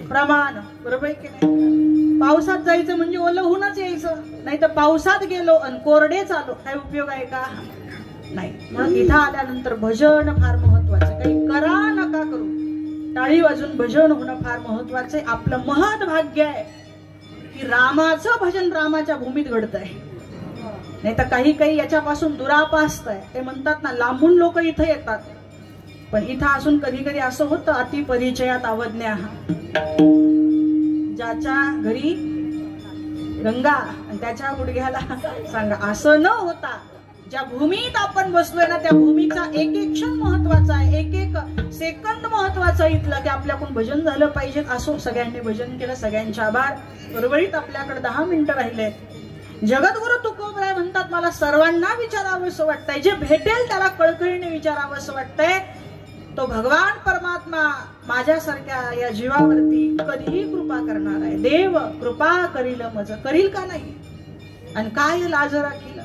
प्रमाण. बरोबर की नाही? पावसात जायचं म्हणजे ओलं होऊनच यायचं, नाही तर पावसात गेलो आणि कोरडेच आलो काय उपयोग आहे का? नाही. म्हणून इथं आल्यानंतर भजन फार महत्वाचं. काही करा नका करू, टाळी वाजून भजन होणं फार महत्वाचं आहे. आपलं महत् भाग्य आहे की रामाचं भजन रामाच्या भूमीत घडतंय. नाही तर काही काही याच्यापासून दुरापास्त आहे. ते म्हणतात ना, लांबून लोक इथं येतात, पण इथं असून कधी कधी असं होतं अति परिचयात अवज्ञा. ज्याच्या घरी गंगा आणि त्याच्या गुडघ्याला सांगा, असं न होता ज्या भूमीत आपण बसलोय ना त्या भूमीचा एक एक क्षण महत्वाचा आहे, एक एक सेकंद महत्वाचा आहे इथलं, की आपल्याकडून भजन झालं पाहिजे. असो सगळ्यांनी भजन केलं, सगळ्यांचे आभार. उर्वरित आपल्याकडे 10 मिनिटं राहिले. जगद्गुरु तुकोबराय म्हणतात, मला सर्वांना विचारावं असं वाटतंय, जे भेटेल त्याला कळकळीने विचारावं असं वाटतंय. तो भगवान परमात्मा माझ्यासारख्या या जीवावरती कधीही कृपा करणार आहे. देव कृपा करील मज करील का नाही, आणि काय लाज राखील.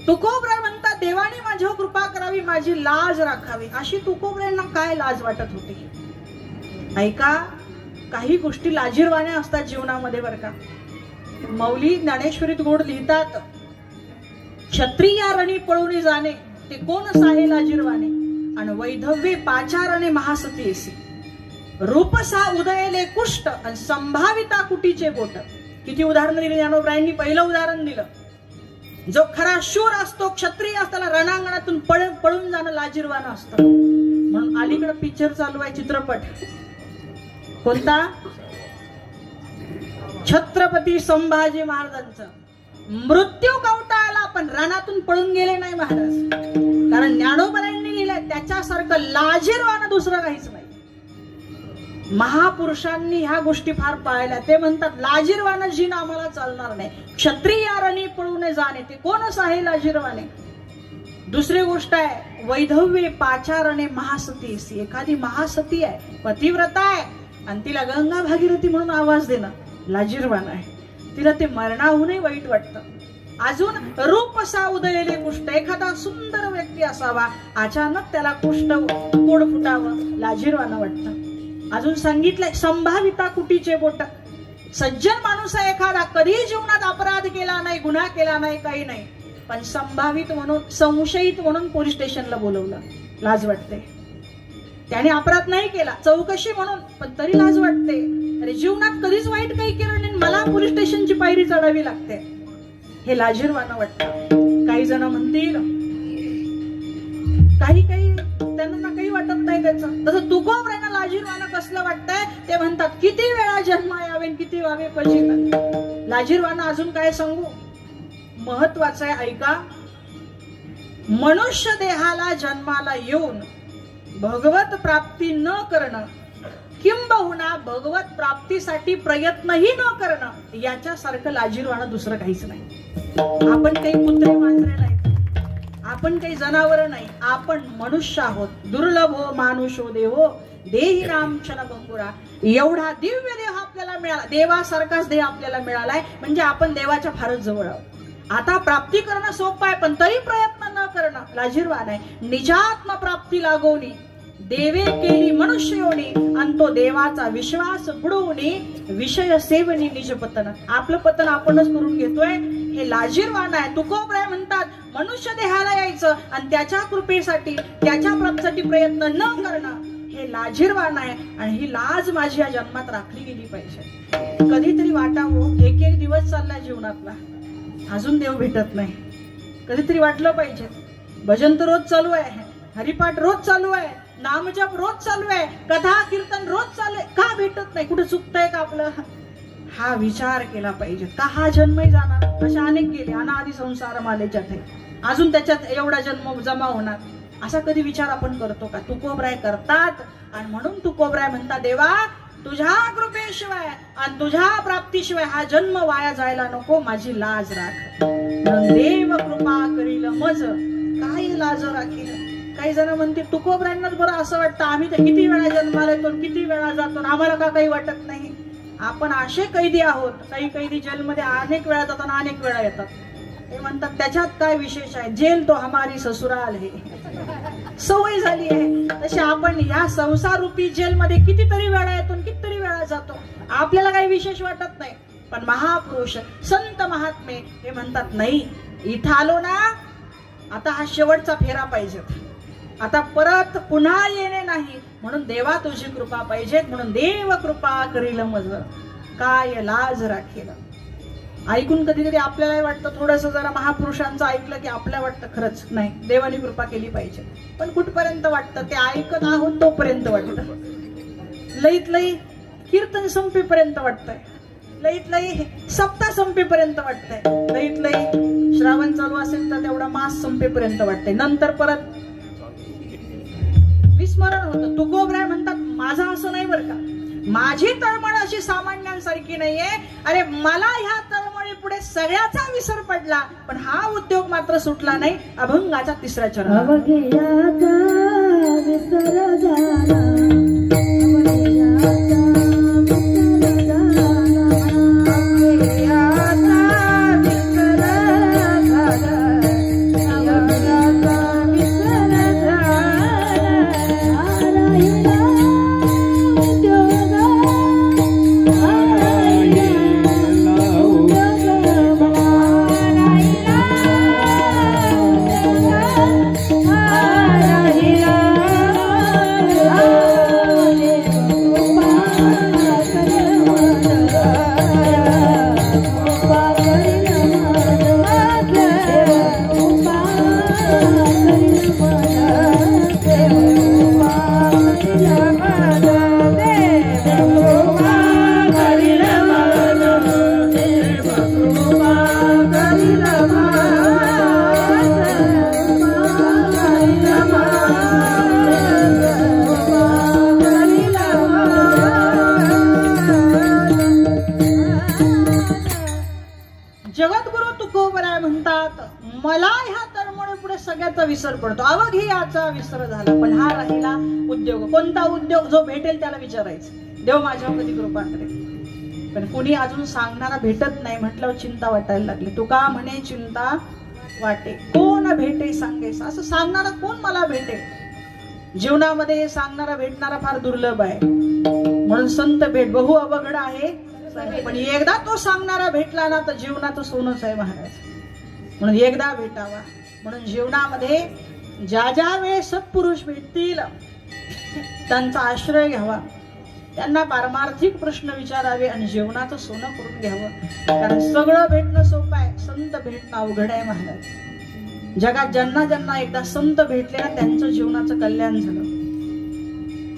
तुकोबराय म्हणतात, देवाने माझ्यावर कृपा करावी, माझी लाज राखावी. अशी तुकोबरायांना काय लाज वाटत होती? ऐका, काही गोष्टी लाजिरवाण्या असतात जीवनामध्ये बरं का. मौली ज्ञानेश्वरीत गोड लिहितात, क्षत्रिया रणी पळून जाणे ते कोण साहे लाजिरवाणे, आणि वैधव्ये पाचारणे महासतीसी. रूपसा उदयले कुष्ट आणि संभाविता कुटीचे बोट. किती उदाहरण दिली ज्ञानोबरायांनी. पहिलं उदाहरण दिलं, जो खरा शूर असतो, क्षत्रिय असताना रणांगणातून पळून जाणं लाजिरवाणं असतं. म्हणून अलीकडे पिक्चर चालू आहे, चित्रपट. कोणता? छत्रपती संभाजी महाराजांचं. मृत्यू कवटाळला पण रणातून पळून गेले नाही महाराज. कारण ज्ञानोबरायांनी लिहिलंय त्याच्यासारखं लाजिरवाणं दुसरं काहीच नाही. महापुरुषांनी ह्या गोष्टी फार पाळल्या. ते म्हणतात लाजिरवान जीन आम्हाला चालणार नाही. क्षत्रियारणी पळून जाणे, ते कोणच आहे लाजिरवाने. दुसरी गोष्ट आहे वैधव्य पाचारणे महासती. एखादी महासती आहे, पतिव्रता आहे, आणि तिला गंगा भागीरथी म्हणून आवाज देणं लाजिरवान आहे. तिला ते मरणाहूनही वाईट वाटतं. अजून रूप असा उदयले कुष्ठ, एखादा सुंदर व्यक्ती असावा, अचानक त्याला कुष्ठ पोट फुटावं, लाजिरवानं वाटतं. अजून सांगितलंय संभाविता कुटीचे बोट. सज्जन माणूस आहे एखादा, कधीही जीवनात अपराध केला नाही, गुन्हा केला नाही, काही नाही, पण संभावित म्हणून, संशयित म्हणून पोलीस स्टेशनला बोलवलं, लाज वाटते. त्याने अपराध नाही केला, चौकशी म्हणून, पण तरी लाज वाटते. अरे जीवनात कधीच वाईट काही केलं नाही, मला पोलीस स्टेशनची पायरी चढावी लागते, हे लाजिरवानं वाटतं. काही जण म्हणतील, काही त्यांना काही वाटत नाही त्याचं. तसं तुकोबऱ्यांना लाजिरवानं कसलं वाटतंय, ते म्हणतात किती वेळा जन्म यावे, किती व्हावे पचित. लाजिरवानं अजून काय सांगू, महत्वाचं आहे, ऐका. मनुष्य देहाला जन्माला येऊन भगवत प्राप्ती न करणं, किंबहुना भगवत प्राप्तीसाठी प्रयत्नही न करणं, याच्यासारखं लाजिरवाणं दुसरं काहीच नाही. आपण काही कुत्रे मांजरे नाही, आपण काही जनावर नाही, आपण मनुष्य आहोत. दुर्लभ हो मानुषो देहो देही नाम क्षण भंगुरा. एवढा दिव्य देह आपल्याला मिळाला, देवासारखाच देह आपल्याला मिळालाय, म्हणजे आपण देवाच्या फारच जवळ आहोत. आता प्राप्ती करणं सोपं आहे, पण तरी प्रयत्न न करणं लाजिरवान आहे. निजात्म प्राप्ती लागवणी देवे केली मनुष्य योनी, आणि तो देवाचा विश्वास बुडवणी विषय सेवनी निज पतन. आपलं पतन आपणच करून घेतोय, हे लाजिरवान आहे. तुकोबराय म्हणतात मनुष्य देहाला यायचं आणि त्याच्या कृपेसाठी, त्याच्या प्राप्तीसाठी प्रयत्न न करणं, हे लाजिरवान आहे. आणि ही लाज माझी या जन्मात राखली गेली पाहिजे. कधीतरी वाटावं, एक एक दिवस चाललाय जीवनातला, अजून देव भेटत नाही, कधीतरी वाटलं पाहिजे. भजन तर रोज चालू आहे, हरिपाठ रोज चालू आहे, नामजप रोज चालू आहे, कथा कीर्तन रोज चालू आहे, का भेटत नाही, कुठे चुकतंय का आपलं, हा विचार केला पाहिजे. का हा जन्मही जाणार, अशा अनेक गेले, अनादि संसार मालेच्यात आहे, अजून त्याच्यात एवढा जन्म जमा होणार, असा कधी विचार आपण करतो का? तुकोबराय करतात. आणि म्हणून तुकोबराय म्हणतात देवा तुझ्या कृपेशिवाय आणि तुझ्या प्राप्तीशिवाय हा जन्म वाया जायला नको, माझी लाज राख. देव कृपा करील मज काय लाज राखील. काही जण म्हणते तुकोबरायांनाच बरं असं वाटतं, आम्ही तर किती वेळा जन्माला येतो, किती वेळा जातो, आम्हाला का काही वाटत नाही. आपण असे कैदी आहोत, काही कैदी जेलमध्ये अनेक वेळा जातात आणि अनेक वेळा येतात. ते म्हणतात त्याच्यात काय विशेष आहे, जेल तो हमारी ससुराल है. सवय झाली आहे तशी आपण या संसार रूपी जेलमध्ये कितीतरी वेळा येतो, कितीतरी वेळा जातो, आपल्याला काही विशेष वाटत नाही. पण महापुरुष संत महात्मे हे म्हणतात नाही, इथं आलो ना, आता हा शेवटचा फेरा पाहिजे, आता परत पुन्हा येणे नाही, म्हणून देवा तुझी कृपा पाहिजे, म्हणून देव कृपा करील मज काय लाज राखील. ऐकून कधीतरी आपल्याला वाटतं, थोडस जरा महापुरुषांचं ऐकलं की आपल्याला वाटतं खरंच नाही देवानी कृपा केली पाहिजे. पण कुठपर्यंत वाटतं, ते ऐकत आहोत तोपर्यंत वाटतं, लईत लई कीर्तन संपेपर्यंत वाटतंय, लईत लई सप्ताह संपेपर्यंत वाटतंय, लईत लई श्रावण चालू असेल तर तेवढा मास संपेपर्यंत वाटतंय, नंतर परत विस्मरण होतं. तुकोबराय म्हणतात माझं असं नाही बरं का, माझी तळमळ अशी सामान्यांसारखी नाहीये. अरे मला ह्या तळमळी पुढे सगळ्याचा विसर पडला, पण हा उद्योग मात्र सुटला नाही. अभंगाचा तिसरा चरण. अवघ्याचा विसर झाला, जगद्गुरु तुकोबराय म्हणतात, मला ह्या तळमळे पुढे सगळ्याचा विसर पडतो, अवघी याचा विसर झाला, पण हा राहिला उद्योग. कोणता उद्योग? जो भेटेल त्याला विचारायचं, देव माझ्यावर कधी कृपा करेल. पण कुणी अजून सांगणारा भेटत नाही म्हटल्यावर चिंता वाटायला लागली. तुका म्हणे चिंता वाटे, कोण भेटे सांगेस, असं सांगणारा कोण मला भेटेल. जीवनामध्ये सांगणारा भेटणारा फार दुर्लभ आहे. म्हणून संत भेट बहु अवघड आहे, पण एकदा तो सांगणारा भेटला ना तर जीवनाचं सोनच आहे महाराज. म्हणून एकदा भेटावा. म्हणून जीवनामध्ये ज्या ज्या वेळेस सत्पुरुष भेटतील त्यांचा आश्रय घ्यावा, त्यांना पारमार्थिक प्रश्न विचारावे आणि जीवनाचं सोनं करून घ्यावं. कारण सगळं भेटणं सोपं आहे, संत भेटणं अवघड आहे महाराज. जगात ज्यांना ज्यांना एकदा संत भेटले ना त्यांचं जीवनाचं कल्याण झालं.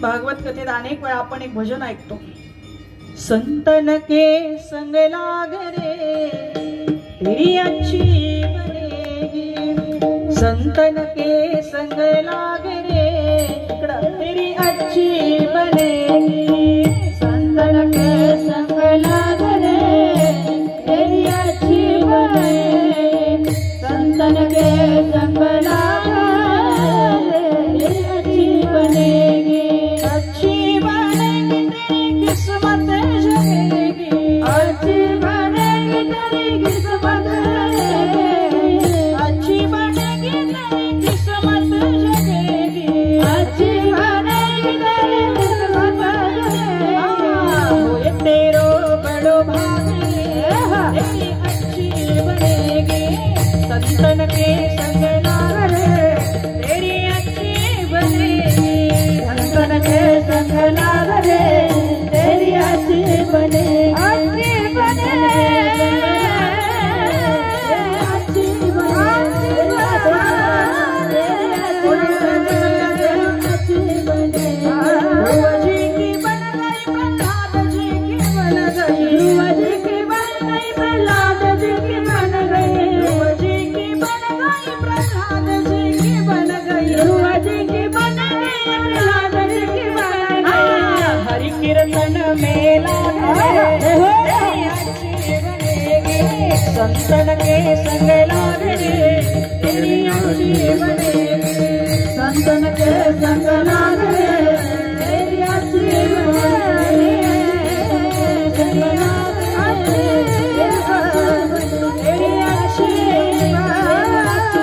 भागवत कथेत अनेक वेळा आपण एक भजन ऐकतो, संतन के संग लाग रे तेरी अच्छी बनेगी, संतन के संग लाग रे इकडं तेरी अच्छी बनेगी, संतन के संग लाग रे तेरी अच्छी बनेगी, संतन के संग लाग रे तेरी अच्छी बनेगी, अच्छी बनेगी तेरी किस्मत जगेगी, अच्छी बनेगी तेरी किस्मत जगेगी, अच्छी बनेगी तेरी किस्मत जगेगी, अच्छी बनेगी तेरी किस्मत जगेगी, ये तेरो बड़ो भाग तेरी अच्छी बनेगी, संतन के संग लाग रे तेरी अच्छी बनेगी, संतन के संग लाग रे तेरी अच्छी बनेगी, अच्छी बनेगी, अच्छी बनेगी, ध्रुव जी की बन गई प्रहलाद जी की बन गई, ध्रुव जी की बन गई प्रहलाद जी की बन गई, ध्रुव जी की बन गई प्रहलाद जी की बन गई, ध्रुव जी की बन गई प्रहलाद जी की बन गई, हरि कीर्तन में लाग रे तेरी अच्छी बनेगी, संतन के संग लाग रे तेरी अच्छी बनेगी, संतन के संग लाग रे तेरी अच्छी बनेगी, संग लाग रे तेरी अच्छी बनेगी,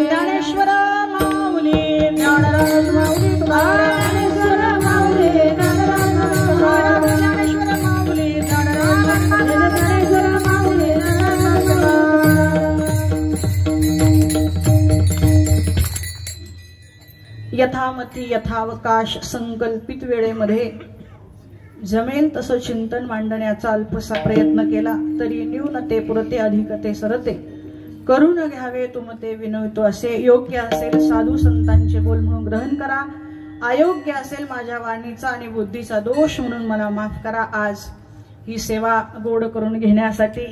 ज्ञानेश्वर माऊली ज्ञानराज माऊली ज्ञानेश्वर माऊली ज्ञानराज माऊली, ज्ञानेश्वर माऊली ज्ञानराज ज्ञानेश्वर माऊली ज्ञानराज यथामती यथावकाश संकल्पित वेळेमध्ये जमेल तसं चिंतन मांडण्याचा अल्पसा प्रयत्न केला तरी न्यूनते पुरते अधिकते सरते, करून घ्यावे तुमते विनवतो. असे योग्य असेल साधू संतांचे बोल म्हणून ग्रहण करा, अयोग्य असेल माझ्या वाणीचा आणि बुद्धीचा दोष म्हणून मला माफ करा. आज ही सेवा गोड करून घेण्यासाठी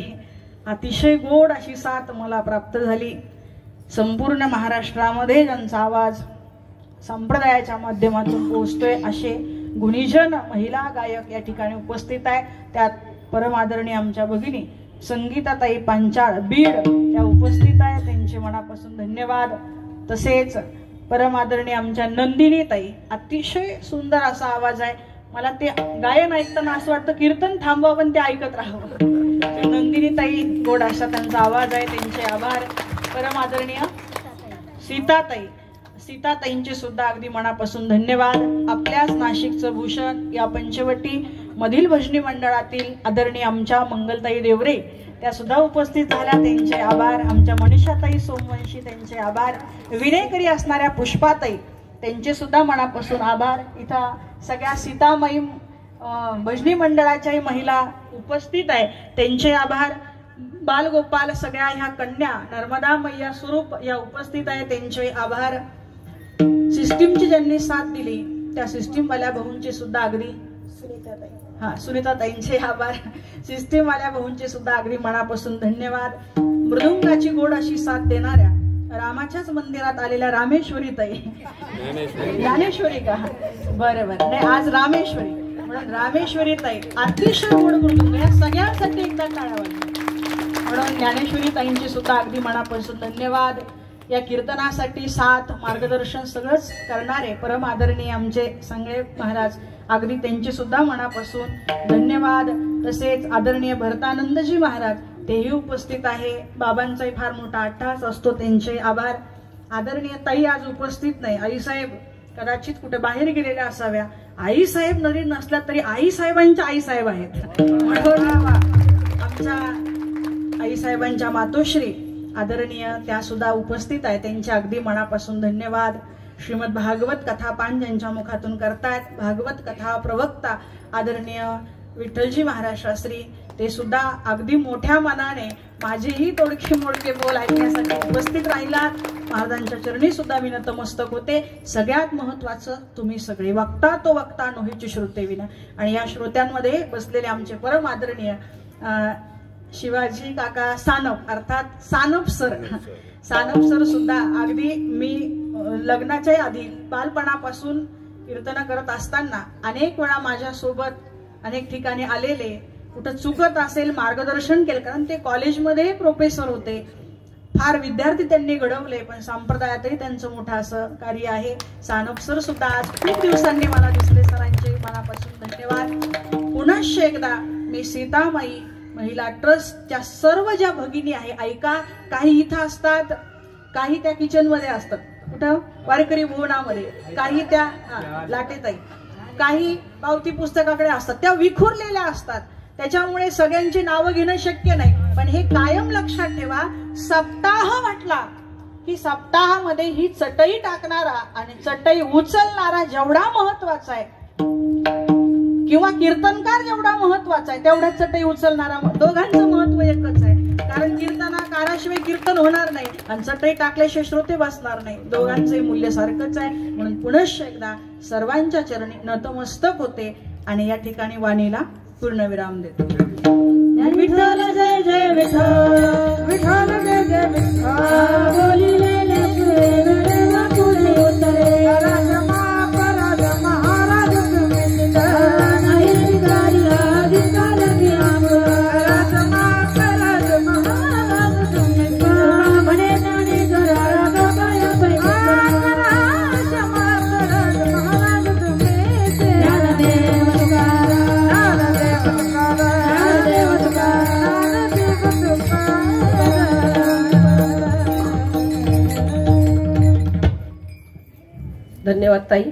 अतिशय गोड अशी साथ मला प्राप्त झाली. संपूर्ण महाराष्ट्रामध्ये ज्यांचा आवाज संप्रदायाच्या माध्यमातून पोहोचतोय असे गुणीजन महिला गायक या ठिकाणी उपस्थित आहे. त्यात परमादरणीय आमच्या भगिनी संगीताताई पांचाळ बीड त्या उपस्थित आहे, त्यांचे मनापासून धन्यवाद. तसेच परमादरणीय आमच्या नंदिनी ताई, अतिशय सुंदर असा आवाज आहे. मला ते गायन ऐकताना असं वाटतं कीर्तन थांबवा पण ते ऐकत राहावं. नंदिनी ताई गोड असा त्यांचा आवाज आहे, त्यांचे आभार. परमादरणीय सीताताईंचे सुद्धा अगदी मनापासून धन्यवाद. आपल्याच नाशिकचं भूषण या पंचवटी मधील भजनी मंडळातील आदरणीय आमच्या मंगलताई देवरे त्या सुद्धा उपस्थित झाल्या, त्यांचे आभार. आमच्या मनीषाताई सोमवंशी त्यांचे आभार. विनयकरी असणाऱ्या पुष्पाताई त्यांचे सुद्धा मनापासून आभार. इथं सगळ्या सीतामाई भजनी मंडळाच्याही महिला उपस्थित आहे, त्यांचे आभार. बालगोपाल सगळ्या ह्या कन्या नर्मदा मैया स्वरूप या उपस्थित आहे, त्यांचे आभार. सिस्टीमची ज्यांनी साथ दिली त्या सिस्टीमवाल्या भाऊंचे सुद्धा अगदी सुनीताताईंचे आभार. सिस्टीमवाल्या भाऊंचे सुद्धा अगदी मनापासून धन्यवाद. मृदुंगाची गोड अशी साथ देणाऱ्या रामाच्याच मंदिरात आलेल्या रामेश्वरी ताई, ज्ञानेश्वरी का बरं नाही आज रामेश्वरी म्हणून रामेश्वरी ताई अतिशय गोड मृदुंग, या सगळ्यांसाठी एकदा टाळ्या वाजवा. म्हणून ज्ञानेश्वरी ताईंची सुद्धा अगदी मनापासून धन्यवाद. या कीर्तनासाठी साथ मार्गदर्शन सगळंच करणारे परम आदरणीय आमचे संगळे महाराज, अगदी त्यांची सुद्धा मनापासून धन्यवाद. तसेच आदरणीय भरतानंदजी महाराज तेही उपस्थित आहे. बाबांचाही फार मोठा अट्टहास असतो, त्यांचे आभार. आदरणीय ताई आज उपस्थित नाही. आईसाहेब कदाचित कुठे बाहेर गेलेल्या असाव्या. आईसाहेब जरी नसल्या तरी आईसाहेबांच्या आईसाहेब आहेत. म्हणून आमच्या आईसाहेबांच्या मातोश्री आदरणीय त्या सुद्धा उपस्थित आहे. त्यांचे अगदी मनापासून धन्यवाद. श्रीमद भागवत कथापान ज्यांच्या मुखातून करतायत, भागवत कथा प्रवक्ता आदरणीय विठ्ठलजी महाराज शास्त्री, ते सुद्धा अगदी मोठ्या मनाने माझेही तोडके मोडके बोल ऐकण्यासाठी उपस्थित राहिला. महाराजांच्या चरणी सुद्धा मी नतमस्तक होते. सगळ्यात महत्वाचं तुम्ही सगळे वक्ता तो वक्ता नोहेची श्रोते विना. आणि या श्रोत्यांमध्ये बसलेले आमचे परम आदरणीय शिवाजी काका सानप अर्थात सानप सर, सानप सर सुद्धा अगदी मी लग्नाच्या आधी बालपणापासून कीर्तन करत असताना अनेक वेळा माझ्या सोबत अनेक ठिकाणी आलेले, कुठं चुकत असेल मार्गदर्शन केलं, कारण ते कॉलेजमध्ये प्रोफेसर होते. फार विद्यार्थी त्यांनी घडवले, पण संप्रदायातही त्यांचं मोठं असं कार्य आहे. सानप सर सुद्धा आज खूप दिवसांनी मला दिसले. सरांचे मनापासून धन्यवाद. पुनश्च एकदा मी सीतामाई महिला ट्रस्टच्या सर्व ज्या भगिनी आहे, ऐका, काही इथं असतात, काही त्या किचन मध्ये असतात, कुठं वारकरी भुवनामध्ये, काही त्या लाटेताई, काही पावती पुस्तकाकडे असतात, त्या विखुरलेल्या असतात. त्याच्यामुळे सगळ्यांची नावं घेणं शक्य नाही. पण हे कायम लक्षात ठेवा, सप्ताह म्हटला की सप्ताहामध्ये ही चटई टाकणारा आणि चटई उचलणारा जेवढा महत्वाचा आहे, किंवा कीर्तनकार जेवढा महत्वाचा आहे, तेवढा चटई उचलणारा, दोघांचं महत्व एकच आहे. कारण कीर्तनाकाराशिवाय कीर्तन होणार नाही आणि चटई टाकल्याशिवाय श्रोते बसणार नाही. दोघांचंही मूल्य सारखंच आहे. म्हणून पुनश्च एकदा सर्वांच्या चरणी नतमस्तक होते आणि या ठिकाणी वाणीला पूर्णविराम देतो. विठ्ठल जय जय विठ्ठल, विठ्ठल जय जय विठ्ठल, बोलिलेले सुरे पुढे उतरे. राजमा महाराज तुम्ही नाही भिकारी अधिकार मी आम्हाला. राजमा महाराज तुम्ही म्हणे नाणे करा बाया पैकी. राजमा महाराज तुम्ही ज्ञानदेव तुकाराम, ज्ञानदेव तुकाराम, ज्ञानदेव तुकाराम. धन्यवाद ताई.